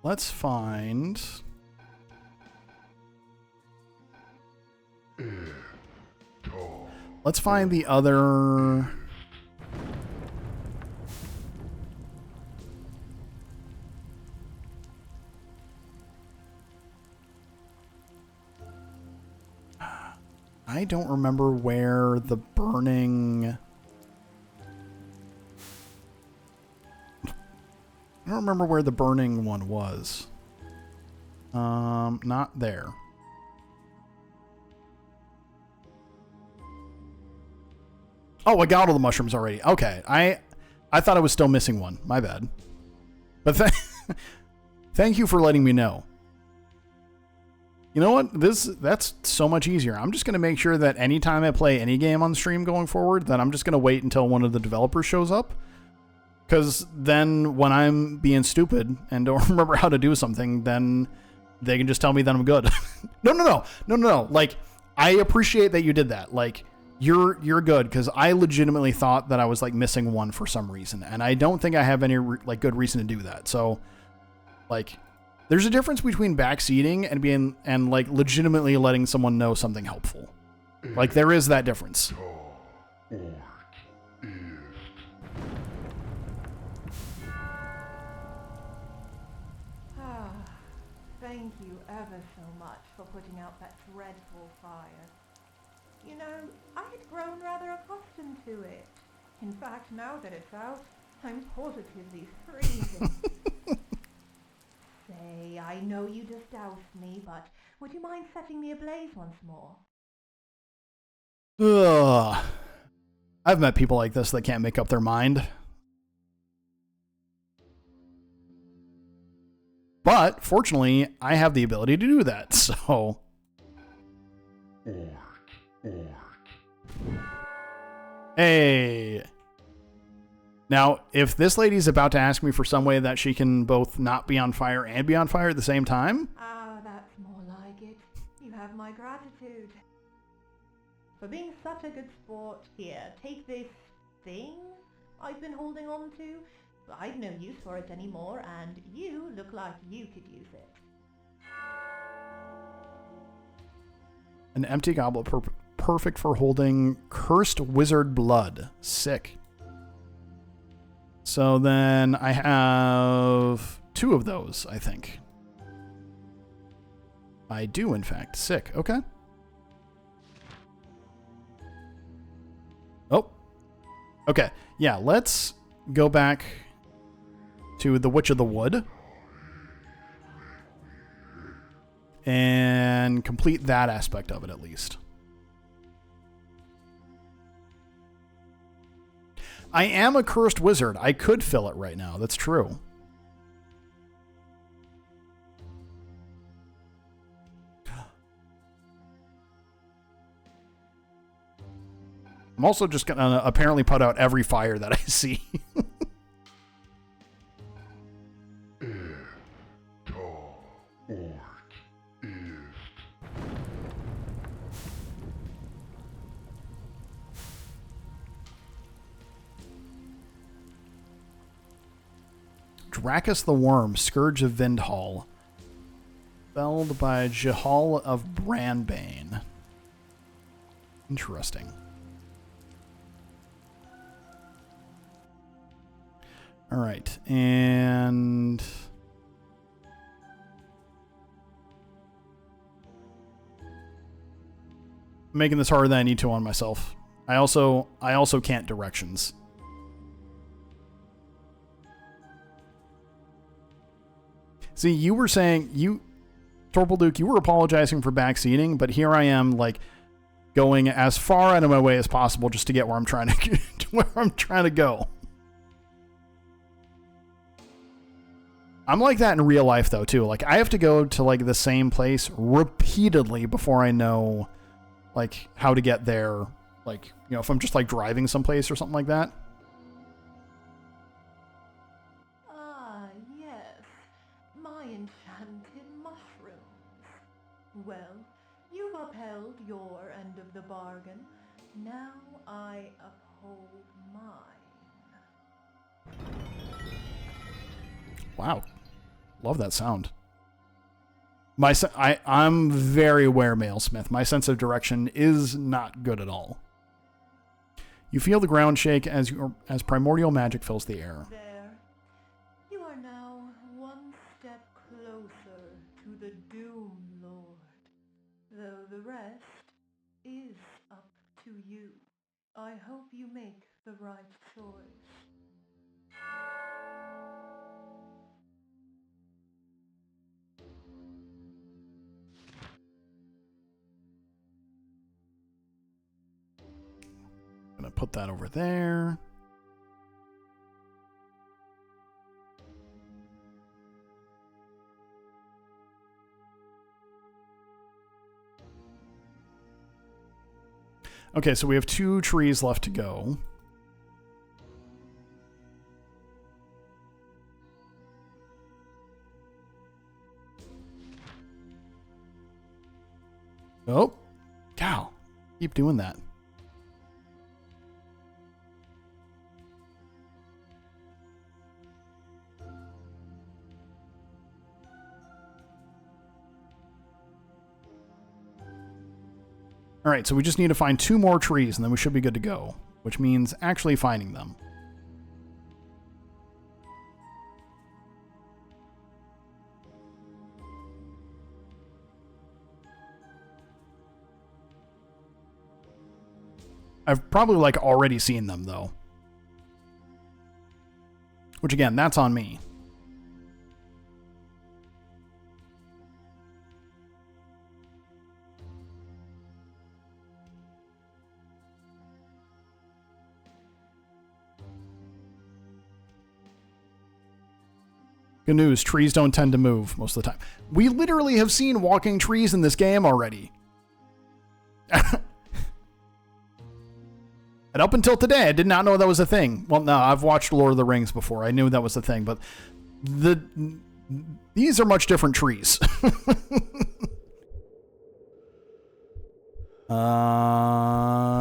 Speaker 1: Let's find... Let's find the other... I don't remember where the burning... I don't remember where the burning one was. Not there. Oh, I got all the mushrooms already. Okay, I thought I was still missing one. My bad. But thank you for letting me know. You know what? That's so much easier. I'm just going to make sure that anytime I play any game on stream going forward, that I'm just going to wait until one of the developers shows up. Because then when I'm being stupid and don't remember how to do something, then they can just tell me that I'm good. No. Like, I appreciate that you did that. Like, you're good, because I legitimately thought that I was, like, missing one for some reason. And I don't think I have any, like, good reason to do that. So, like... There's a difference between backseating and being and like legitimately letting someone know something helpful. Like there is that difference.
Speaker 7: Thank you ever so much for putting out that dreadful fire. You know, I had grown rather accustomed to it. In fact, now that it's out, I'm positively freezing. Say, I know you just doused me, but would you mind setting me ablaze once more?
Speaker 1: Ugh. I've met people like this that can't make up their mind. But, fortunately, I have the ability to do that, so... Hey! Now, if this lady's about to ask me for some way that she can both not be on fire and be on fire at the same time...
Speaker 7: Ah, that's more like it. You have my gratitude. For being such a good sport, here, take this thing I've been holding on to. I've no use for it anymore, and you look like you could use it.
Speaker 1: An empty goblet, perfect for holding cursed wizard blood. Sick. So then I have 2 of those, I think. I do, in fact. Sick. Okay. Oh. Okay. Yeah, let's go back to the Witch of the Wood and complete that aspect of it, at least. I am a cursed wizard. I could fill it right now. That's true. I'm also just going to apparently put out every fire that I see. Dracus the Worm, Scourge of Vindhall. Felled by Jehal of Branbane. Interesting. Alright, and... I'm making this harder than I need to on myself. I also can't directions. See, you were saying, Torpalduke, you were apologizing for backseating, but here I am, like, going as far out of my way as possible just to get where I'm trying to go. I'm like that in real life, though, too. Like, I have to go to, like, the same place repeatedly before I know like how to get there, like, you know, if I'm just like driving someplace or something like that.
Speaker 7: Ah, yes, my enchanted mushrooms. Well, you've upheld your end of the bargain. Now I uphold mine.
Speaker 1: Wow. Love that sound. I'm very aware, Malesmith. My sense of direction is not good at all. You feel the ground shake as primordial magic fills the air.
Speaker 7: There. You are now one step closer to the Doom Lord. Though the rest is up to you. I hope you make the right choice.
Speaker 1: Gonna put that over there. Okay, so we have 2 trees left to go. Oh, cow. Keep doing that. All right, so we just need to find 2 more trees, and then we should be good to go, which means actually finding them. I've probably, like, already seen them, though. Which, again, that's on me. Good news, trees don't tend to move most of the time. We literally have seen walking trees in this game already. And up until today, I did not know that was a thing. Well, no, I've watched Lord of the Rings before. I knew that was a thing, but these are much different trees.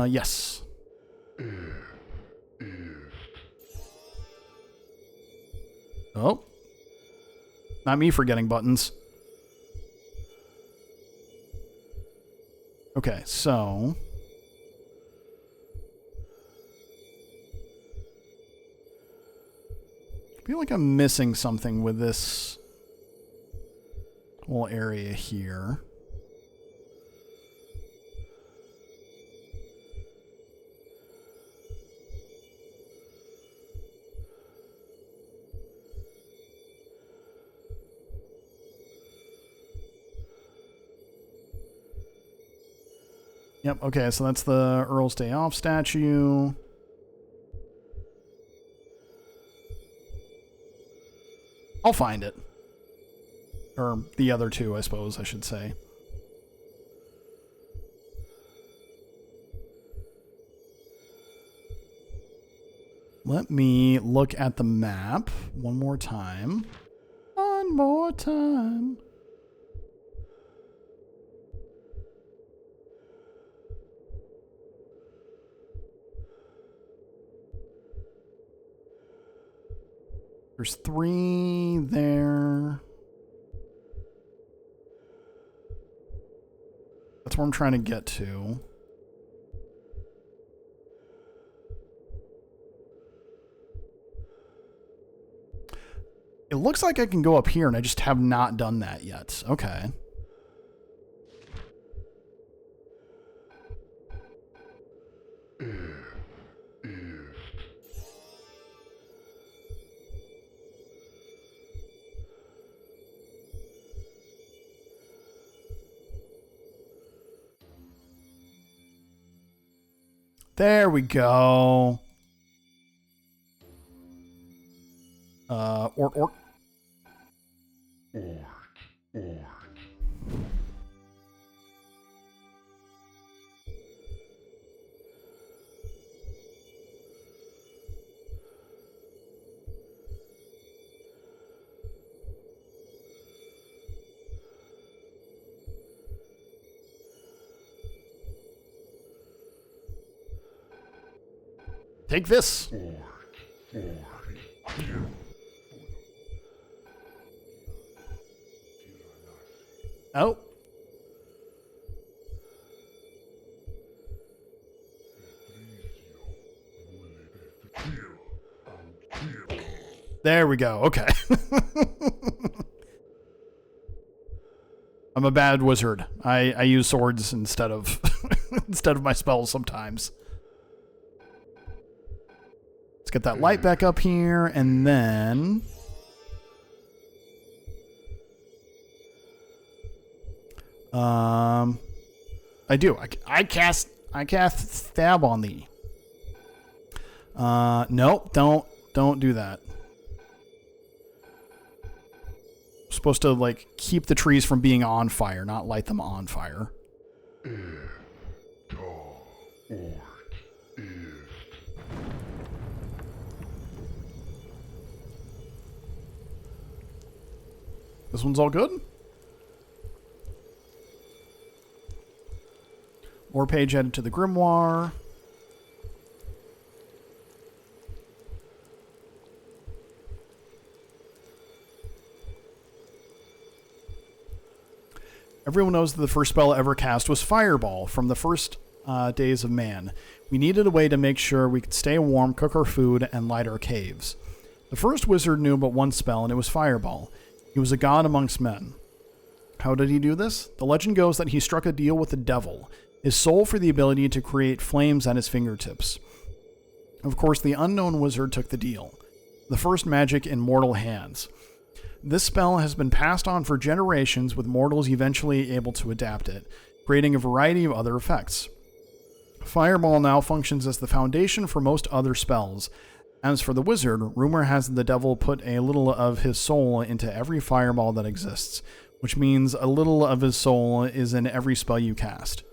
Speaker 1: Yes. Oh. Not me forgetting buttons. Okay, so... I feel like I'm missing something with this whole area here. Yep, okay, so that's the Earl's Day Off statue. I'll find it. Or the other 2, I suppose I should say. Let me look at the map one more time. One more time. There's 3 there. That's where I'm trying to get to. It looks like I can go up here, and I just have not done that yet. Okay. There we go. Orc. Take this. Oh. There we go. Okay. I'm a bad wizard. I use swords instead of instead of my spells sometimes. Let's get that light back up here, and then I do. I cast stab on thee. Nope, don't do that. Supposed to like keep the trees from being on fire, not light them on fire. This one's all good. Lore page added to the grimoire. Everyone knows that the first spell ever cast was Fireball from the first days of man. We needed a way to make sure we could stay warm, cook our food, and light our caves. The first wizard knew but one spell, and it was Fireball. He was a god amongst men. How did he do this? The legend goes that he struck a deal with the devil, his soul for the ability to create flames at his fingertips. Of course, the unknown wizard took the deal. The first magic in mortal hands. This spell has been passed on for generations, with mortals eventually able to adapt it, creating a variety of other effects. Fireball now functions as the foundation for most other spells. As for the wizard, rumor has the devil put a little of his soul into every fireball that exists, which means a little of his soul is in every spell you cast.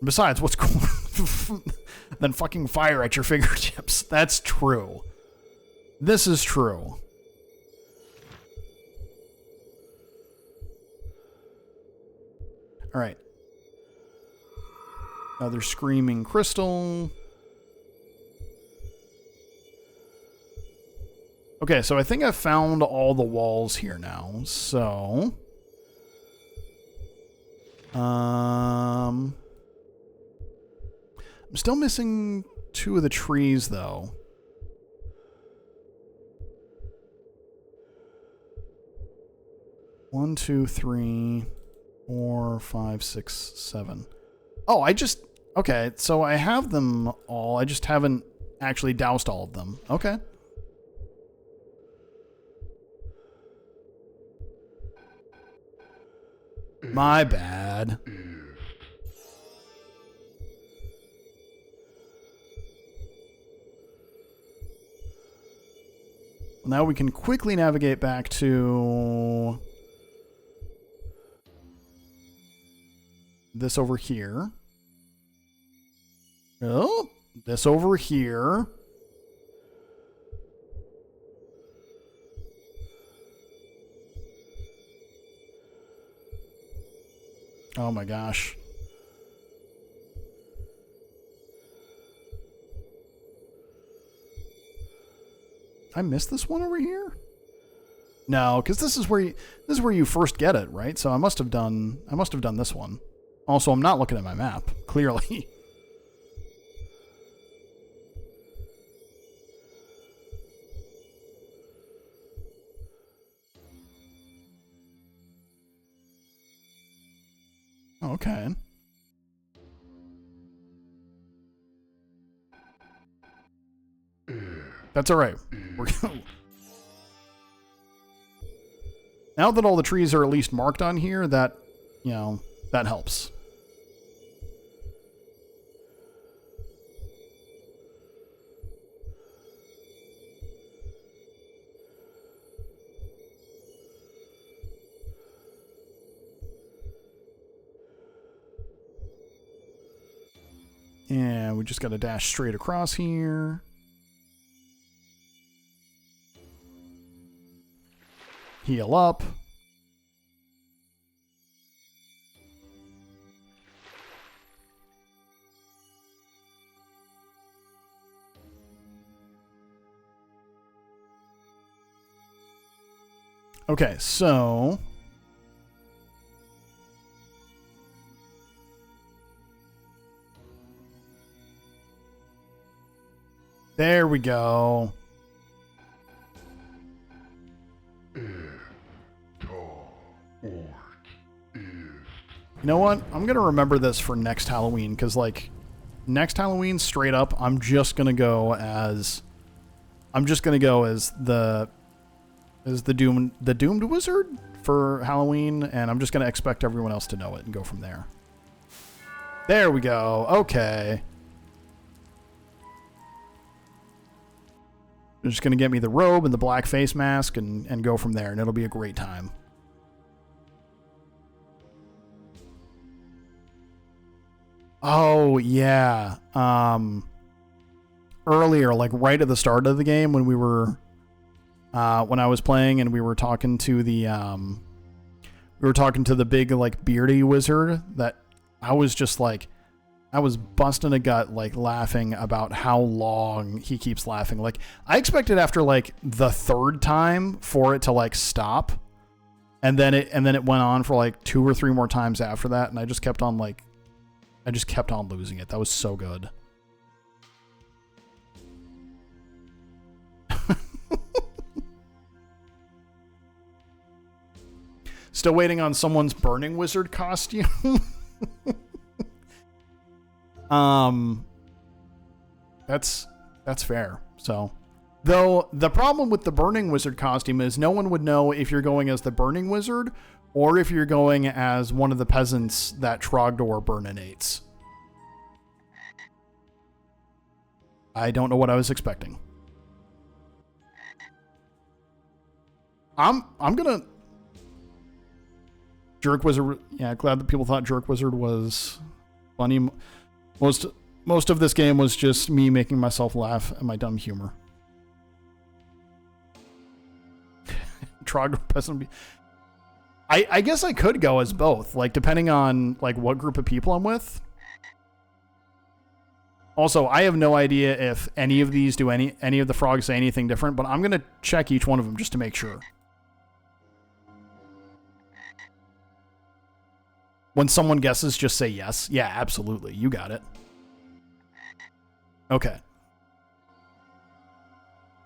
Speaker 1: Besides, what's cooler than fucking fire at your fingertips? That's true. This is true. All right. Another screaming crystal. Okay, so I think I've found all the walls here now. So, I'm still missing 2 of the trees, though. One, 2, 3, 4, 5, 6, 7. Oh, okay, so I have them all. I just haven't actually doused all of them. Okay. My bad. Now we can quickly navigate back to this over here. Oh, this over here. Oh my gosh. I missed this one over here? No, because this is where you first get it, right? So I must have done this one. Also, I'm not looking at my map, clearly. Okay. That's all right. We're now that all the trees are at least marked on here, that, that helps. Yeah, we just got to dash straight across here. Heal up. Okay, so there we go. You know what? I'm gonna remember this for next Halloween, because like next Halloween, straight up, I'm just gonna go as the doomed wizard for Halloween, and I'm just gonna expect everyone else to know it and go from there. There we go. Okay. They're just gonna get me the robe and the black face mask and go from there, and it'll be a great time. Oh, yeah. Earlier, like right at the start of the game when we were, when I was playing and we were talking to the big, like, beardy wizard, that I was just like, I was busting a gut, like, laughing about how long he keeps laughing. Like, I expected after, like, the third time for it to, like, stop. And then it went on for, like, 2 or 3 more times after that. And I just kept on, like, losing it. That was so good. Still waiting on someone's burning wizard costume. That's fair. So, though the problem with the burning wizard costume is no one would know if you're going as the burning wizard or if you're going as one of the peasants that Trogdor burninates. I don't know what I was expecting. I'm gonna Jerk Wizard. Yeah, glad that people thought Jerk Wizard was funny. Most of this game was just me making myself laugh at my dumb humor. Trogdor peasant. I guess I could go as both, like depending on like what group of people I'm with. Also, I have no idea if any of these do any of the frogs say anything different, but I'm gonna check each one of them just to make sure. When someone guesses, just say yes. Yeah, absolutely. You got it. Okay.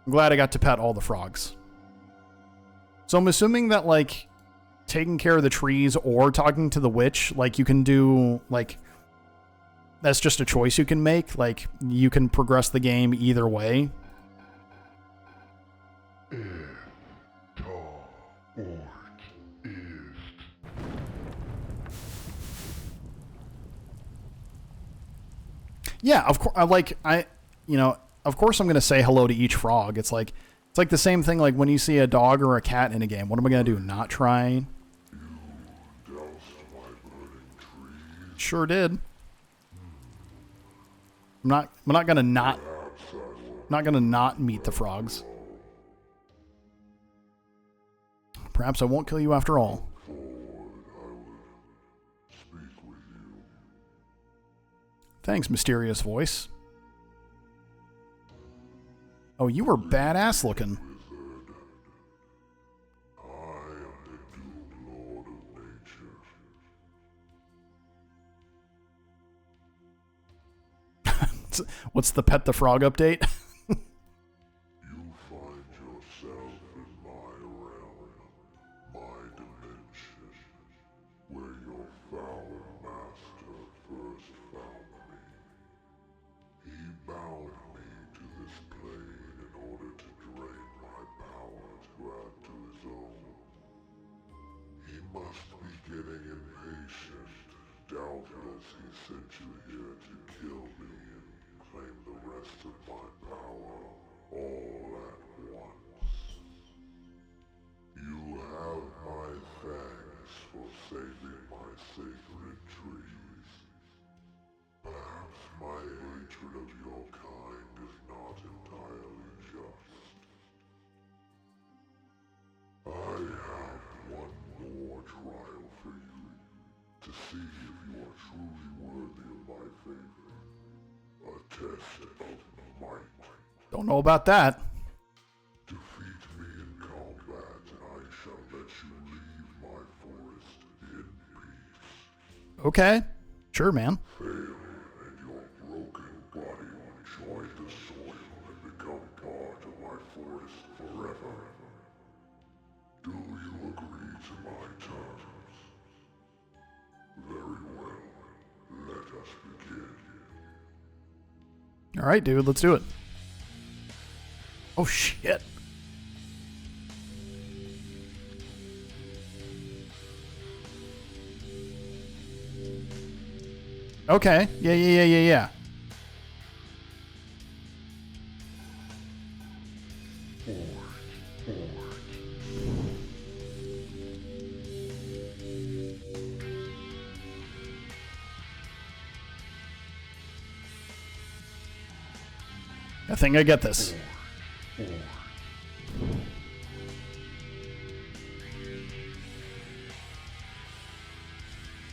Speaker 1: I'm glad I got to pet all the frogs. So I'm assuming that, like, taking care of the trees or talking to the witch, like, you can do, like, that's just a choice you can make. Like, you can progress the game either way. Yeah, of course. Of course I'm going to say hello to each frog. It's like the same thing like when you see a dog or a cat in a game. What am I going to do? Not try? Sure did. I'm not going to not meet the frogs. Perhaps I won't kill you after all. Thanks, mysterious voice. Oh, you were badass looking. What's the Pet the Frog update?
Speaker 3: You find yourself in my realm, my dimension, where your foul master first found me. He bound me to this plane in order to drain my power to add to his own. He must be getting impatient. Doubtless he sent you here to kill me and claim the rest of my power all at once. You have my thanks for saving my sacred trees. Perhaps my hatred of your kind is not entirely just. I have one more trial for you, to see if you are truly worthy of my favor. A test of might.
Speaker 1: Don't know about that.
Speaker 3: Defeat me in combat and I shall
Speaker 1: Okay. Sure, man.
Speaker 3: Fail, and your broken body will enjoy the soil and become part of my forest forever. Do you agree to my terms? Very well. Let us begin.
Speaker 1: All right, dude, let's do it. Oh, shit. Okay. Yeah. I think I get this.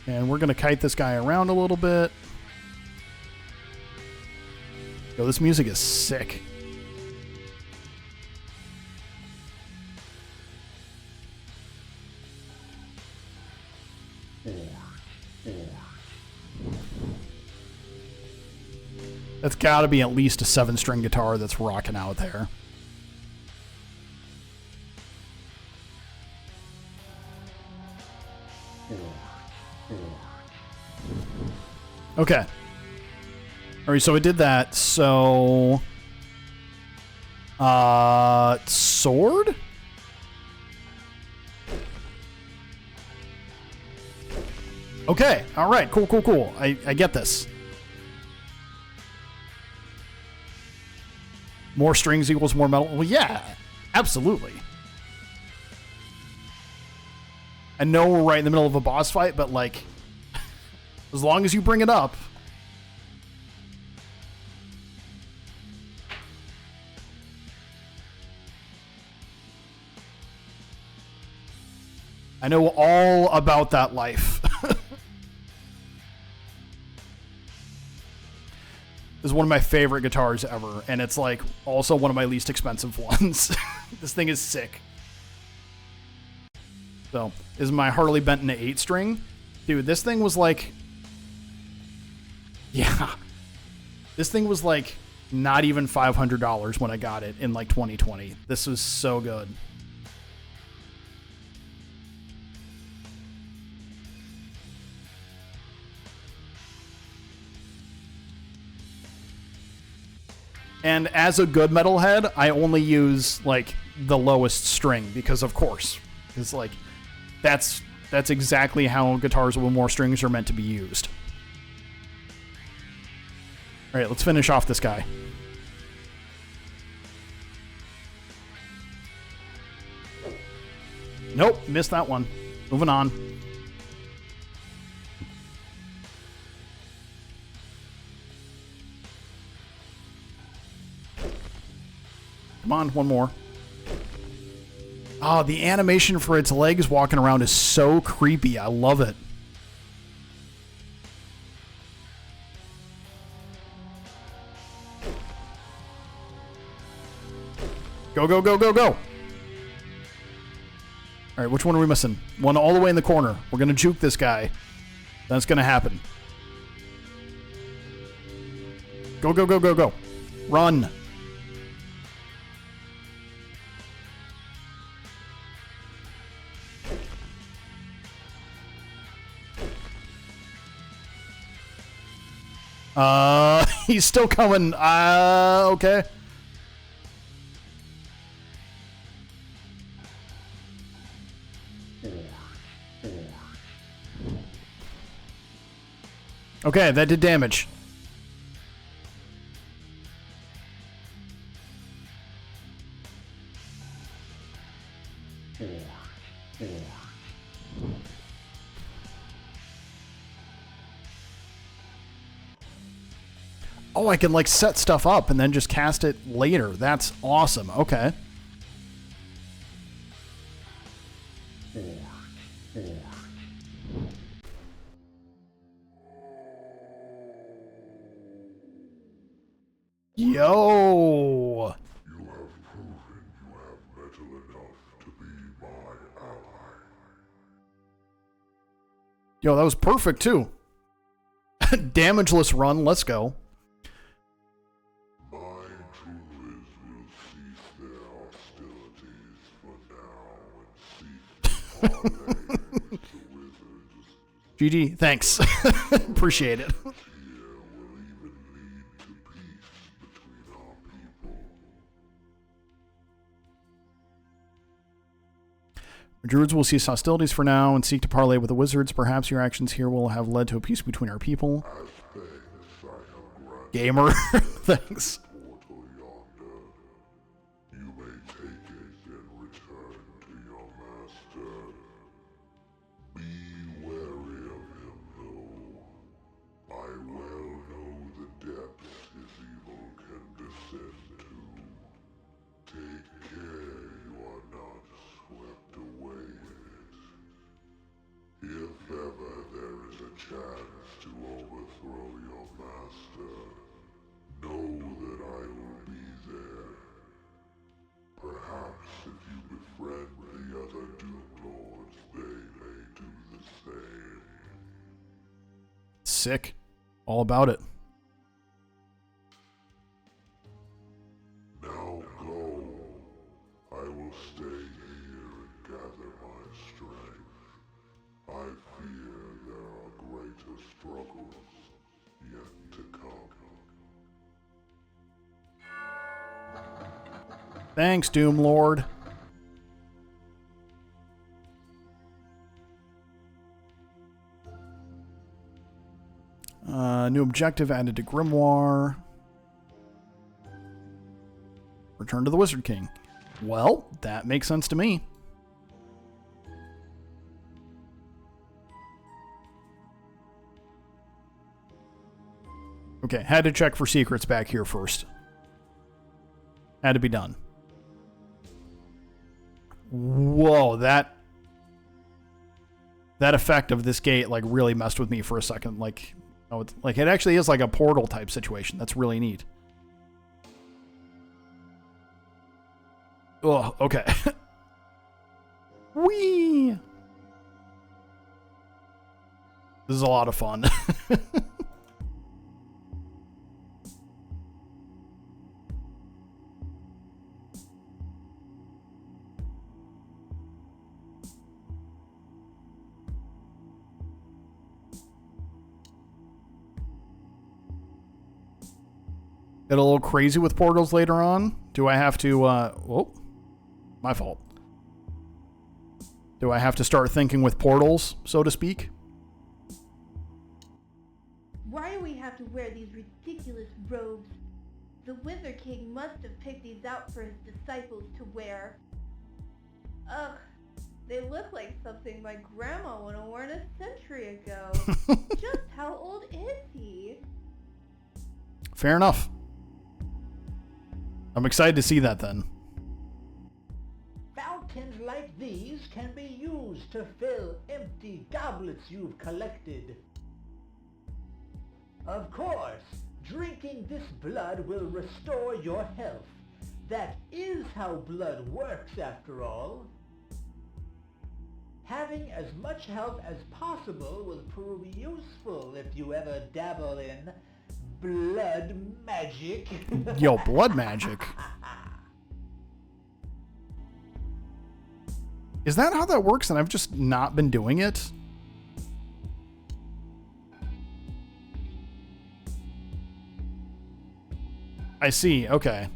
Speaker 1: And we're going to kite this guy around a little bit. Yo, this music is sick. That's got to be at least a 7-string guitar that's rocking out there. Okay. All right, so I did that. So, sword? Okay. All right. Cool. I get this. More strings equals more metal. Well, yeah, absolutely. I know we're right in the middle of a boss fight, but like, as long as you bring it up. I know all about that life. This is one of my favorite guitars ever, and it's like also one of my least expensive ones. This thing is sick. So, this is my Harley Benton 8-string. Dude, this thing was like... Yeah. This thing was like not even $500 when I got it in like 2020. This was so good. And as a good metalhead, I only use like the lowest string because, of course, it's like that's exactly how guitars with more strings are meant to be used. All right, let's finish off this guy. Nope, missed that one. Moving on. Come on, one more. Oh, the animation for its legs walking around is so creepy. I love it. Go. All right, which one are we missing? One all the way in the corner. We're going to juke this guy. That's going to happen. Go. Run. He's still coming. Okay. Okay, that did damage. Oh, I can like set stuff up and then just cast it later. That's awesome. Okay. Yo.
Speaker 3: You have proven you have metal enough to be my ally.
Speaker 1: Yo, that was perfect too. Damageless run. Let's go.
Speaker 3: My druids will cease their hostilities for now and seek to parlay with the wizards.
Speaker 1: GG. Thanks. Appreciate it.
Speaker 3: Here will even lead to peace between our people.
Speaker 1: Druids will cease hostilities for now and seek to parlay with the wizards. Perhaps your actions here will have led to a peace between our people.
Speaker 3: As thanks, I have granted
Speaker 1: Gamer. Thanks.
Speaker 3: portal yonder. You may take it and return to your master. Be wary of him, though. I well know the depths his evil can descend to. Take care you are not swept away in it. If ever there is a chance to overthrow your master, know that I will be there. Perhaps if you befriend the other Doom Lords, they may do the same.
Speaker 1: Sick. All about it.
Speaker 3: Now go. I will stay here and gather my strength. I fear there are greater struggles yet to come.
Speaker 1: Thanks, Doom Lord. New objective added to Grimoire. Return to the Wizard King. Well, that makes sense to me. Okay, had to check for secrets back here first. Had to be done. Whoa, that effect of this gate like really messed with me for a second. Like, oh, it's, like it actually is like a portal type situation. That's really neat. Oh, okay. Whee! This is a lot of fun. Get a little crazy with portals later on. Do I have to, whoa, my fault. Do I have to start thinking with portals, so to speak?
Speaker 4: Why do we have to wear these ridiculous robes? The Wizard King must have picked these out for his disciples to wear. Ugh, they look like something my grandma would have worn a century ago. Just how old is he?
Speaker 1: Fair enough. I'm excited to see that then.
Speaker 6: Fountains like these can be used to fill empty goblets you've collected. Of course, drinking this blood will restore your health. That is how blood works after all. Having as much health as possible will prove useful if you ever dabble in blood magic.
Speaker 1: Yo, blood magic. Is that how that works and I've just not been doing it? I see, okay.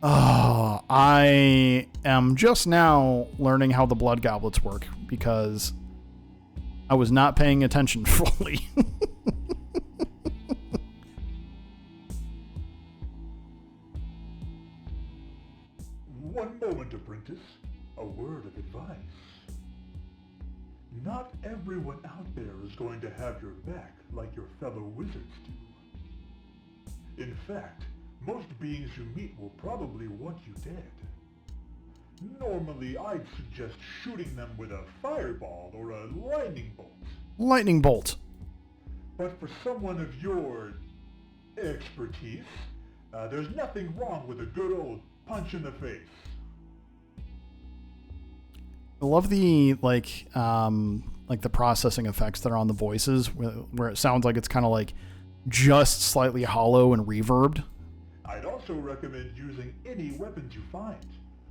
Speaker 1: Oh, I am just now learning how the blood goblets work because I was not paying attention fully.
Speaker 3: One moment, apprentice. A word of advice. Not everyone out there is going to have your back like your fellow wizards do. In fact, most beings you meet will probably want you dead. Normally, I'd suggest shooting them with a fireball or a lightning bolt.
Speaker 1: Lightning bolt.
Speaker 3: But for someone of your expertise, there's nothing wrong with a good old punch in the face.
Speaker 1: I love the like the processing effects that are on the voices, where it sounds like it's kind of like just slightly hollow and reverbed.
Speaker 3: I'd also recommend using any weapons you find.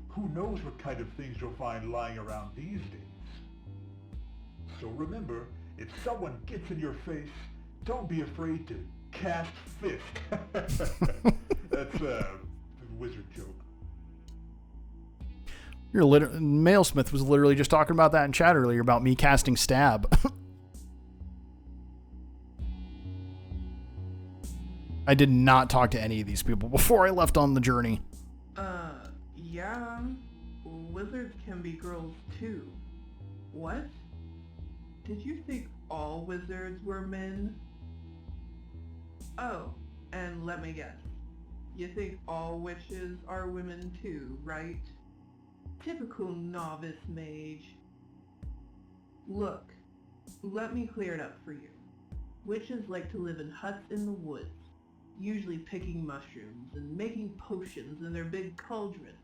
Speaker 3: Who knows what kind of things you'll find lying around these days. So remember, if someone gets in your face, don't be afraid to cast fist. That's a wizard joke.
Speaker 1: Mailsmith was literally just talking about that in chat earlier about me casting stab. I did not talk to any of these people before I left on the journey.
Speaker 5: Yeah. Wizards can be girls too. What? Did you think all wizards were men? Oh, and let me guess. You think all witches are women too, right? Typical novice mage. Look, let me clear it up for you. Witches like to live in huts in the woods, usually picking mushrooms and making potions in their big cauldrons.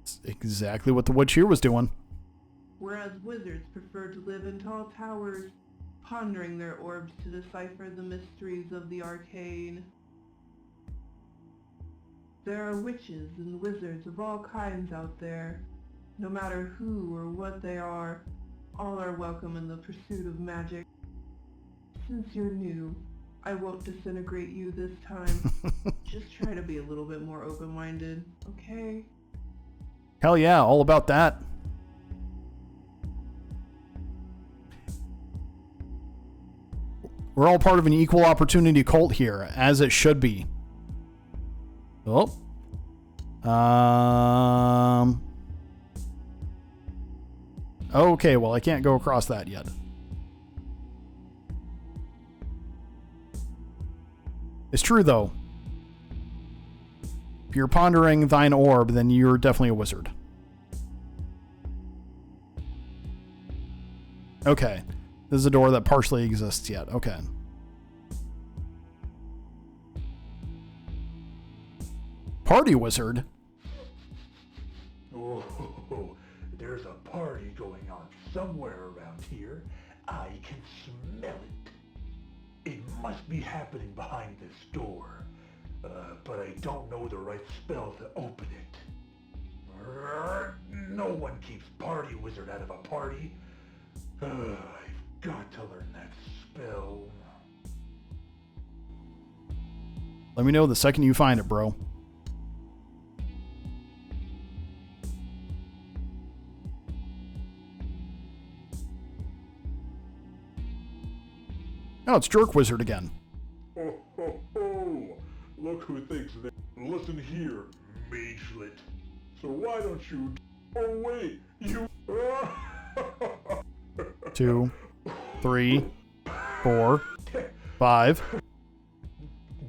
Speaker 1: It's exactly what the witch here was doing.
Speaker 5: Whereas wizards prefer to live in tall towers, pondering their orbs to decipher the mysteries of the arcane. There are witches and wizards of all kinds out there. No matter who or what they are, all are welcome in the pursuit of magic. Since you're new, I won't disintegrate you this time. Just try to be a little bit more open-minded, okay?
Speaker 1: Hell yeah, all about that. We're all part of an equal opportunity cult here, as it should be. Oh. Okay, well, I can't go across that yet. It's true, though. If you're pondering thine orb, then you're definitely a wizard. Okay. This is a door that partially exists yet. Okay. Party wizard?
Speaker 3: Oh, there's a party going on somewhere around here. I can smell it. It must be happening behind this door. But I don't know the right spell to open it. No one keeps party wizard out of a party. I've got to learn that spell.
Speaker 1: Let me know the second you find it, bro. Oh, it's Jerk Wizard again.
Speaker 3: Oh, ho, ho. Look who thinks they... Listen here, magelet. So why don't you... Oh, wait, you...
Speaker 1: 2, 3, 4, 5,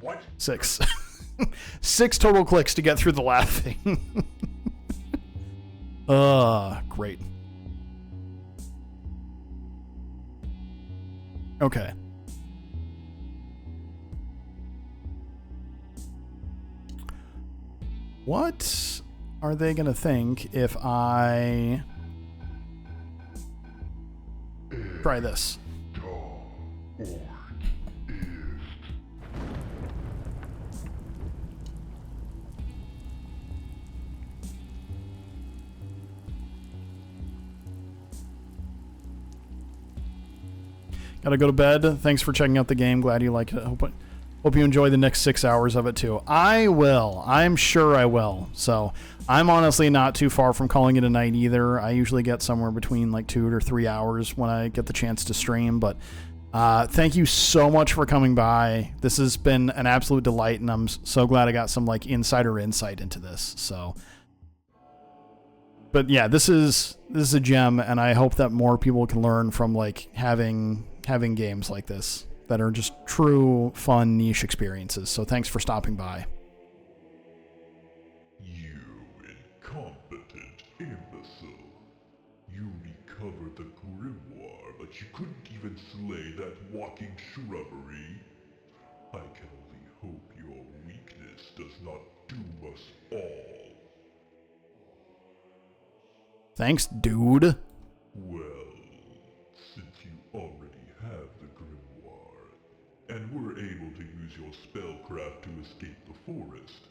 Speaker 3: What?
Speaker 1: 6. 6 total clicks to get through the laughing. Great. Okay. What are they gonna think if I try this? Gotta go to bed. Thanks for checking out the game. Glad you like it. Hope you enjoy the next 6 hours of it too. I will. I'm sure I will. So I'm honestly not too far from calling it a night either. I usually get somewhere between like 2 to 3 hours when I get the chance to stream. But thank you so much for coming by. This has been an absolute delight, and I'm so glad I got some like insider insight into this. So, but yeah, this is a gem, and I hope that more people can learn from like having games like this that are just true, fun, niche experiences. So thanks for stopping by.
Speaker 3: You incompetent imbecile. You recovered the grimoire, but you couldn't even slay that walking shrubbery. I can only hope your weakness does not doom us all.
Speaker 1: Thanks, dude.
Speaker 3: Well, since you already have the grimoire, and were able to use your spellcraft to escape the forest,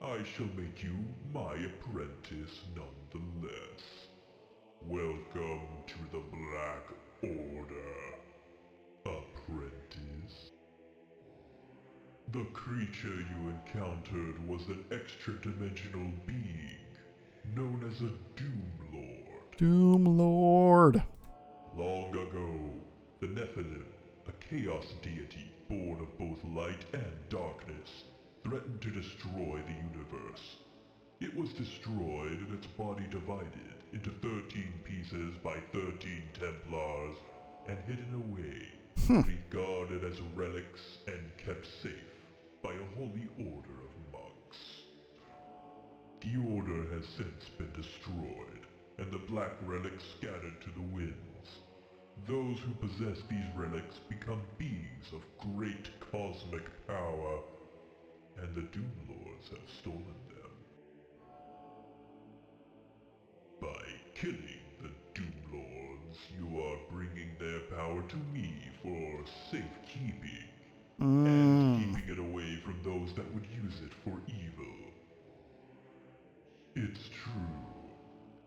Speaker 3: I shall make you my apprentice nonetheless. Welcome to the Black Order, apprentice. The creature you encountered was an extra-dimensional being known as a Doom Lord.
Speaker 1: Doom Lord.
Speaker 3: Long ago, the Nephilim, a chaos deity born of both light and darkness, threatened to destroy the universe. It was destroyed and its body divided into 13 pieces by 13 Templars and hidden away, regarded as relics and kept safe by a holy order of monks. The order has since been destroyed, and the black relics scattered to the winds. Those who possess these relics become beings of great cosmic power, and the Doom Lords have stolen them. By killing the Doom Lords, you are bringing their power to me for safekeeping, and keeping it away from those that would use it for evil. It's true,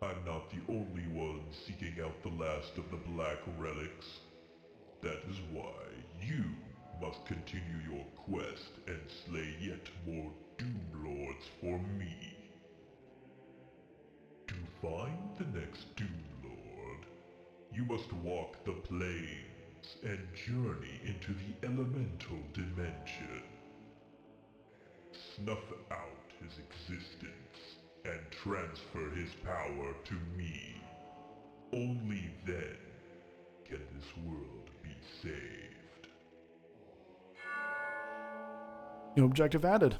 Speaker 3: I'm not the only one seeking out the last of the Black Relics. That is why you must continue your quest and slay yet more Doom Lords for me. To find the next Doom Lord, you must walk the plains and journey into the elemental dimension. Snuff out his existence and transfer his power to me. Only then can this world be saved.
Speaker 1: New objective added.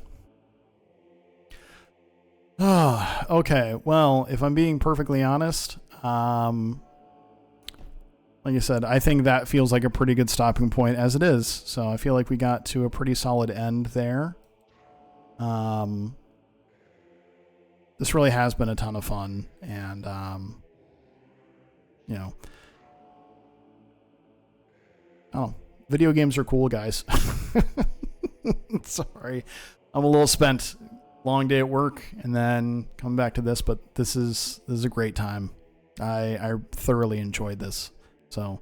Speaker 1: Okay, well, if I'm being perfectly honest, like I said, I think that feels like a pretty good stopping point as it is. So I feel like we got to a pretty solid end there. This really has been a ton of fun, and you know, oh, video games are cool, guys. Sorry, I'm a little spent. Long day at work, and then coming back to this, but this is a great time. I thoroughly enjoyed this. So,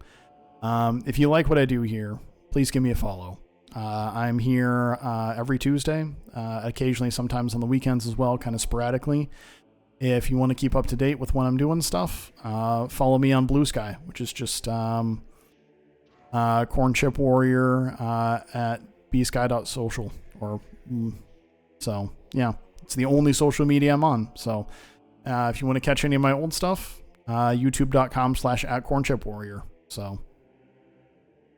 Speaker 1: if you like what I do here, please give me a follow. I'm here every Tuesday, occasionally sometimes on the weekends as well, kind of sporadically. If you want to keep up to date with when I'm doing stuff, follow me on Blue Sky, which is just Corn Chip Warrior at bsky.social. So, yeah, it's the only social media I'm on. So, if you want to catch any of my old stuff, youtube.com/@cornchipwarrior. So,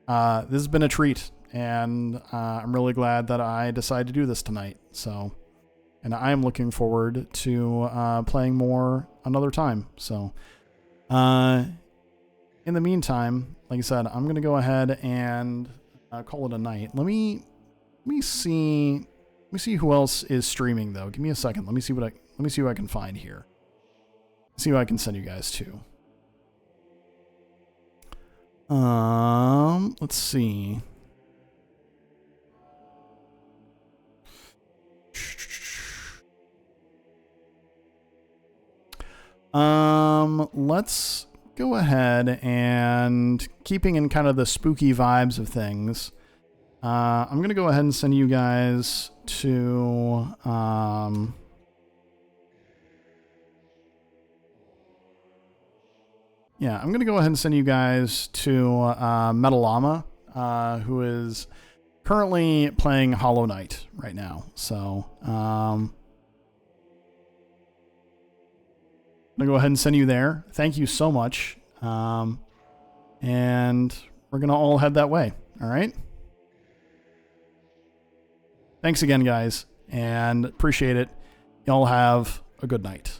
Speaker 1: this has been a treat. And I'm really glad that I decided to do this tonight. So, and I am looking forward to playing more another time. So, in the meantime, like I said, I'm gonna go ahead and call it a night. Let me see who else is streaming though. Give me a second. Let me see what I can find here. See what I can send you guys to. Let's see. Let's go ahead and keeping in kind of the spooky vibes of things. I'm going to go ahead and send you guys to, yeah, I'm going to go ahead and send you guys to, Metalama, who is currently playing Hollow Knight right now. So, I'm gonna go ahead and send you there. Thank you so much. And we're gonna all head that way. All right. Thanks again, guys, and appreciate it. Y'all have a good night.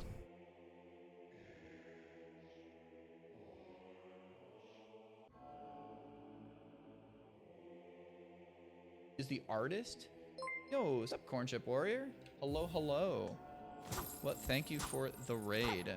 Speaker 8: Is the artist? Yo, what's up, Corn Chip Warrior? Hello, hello. Well, thank you for the raid.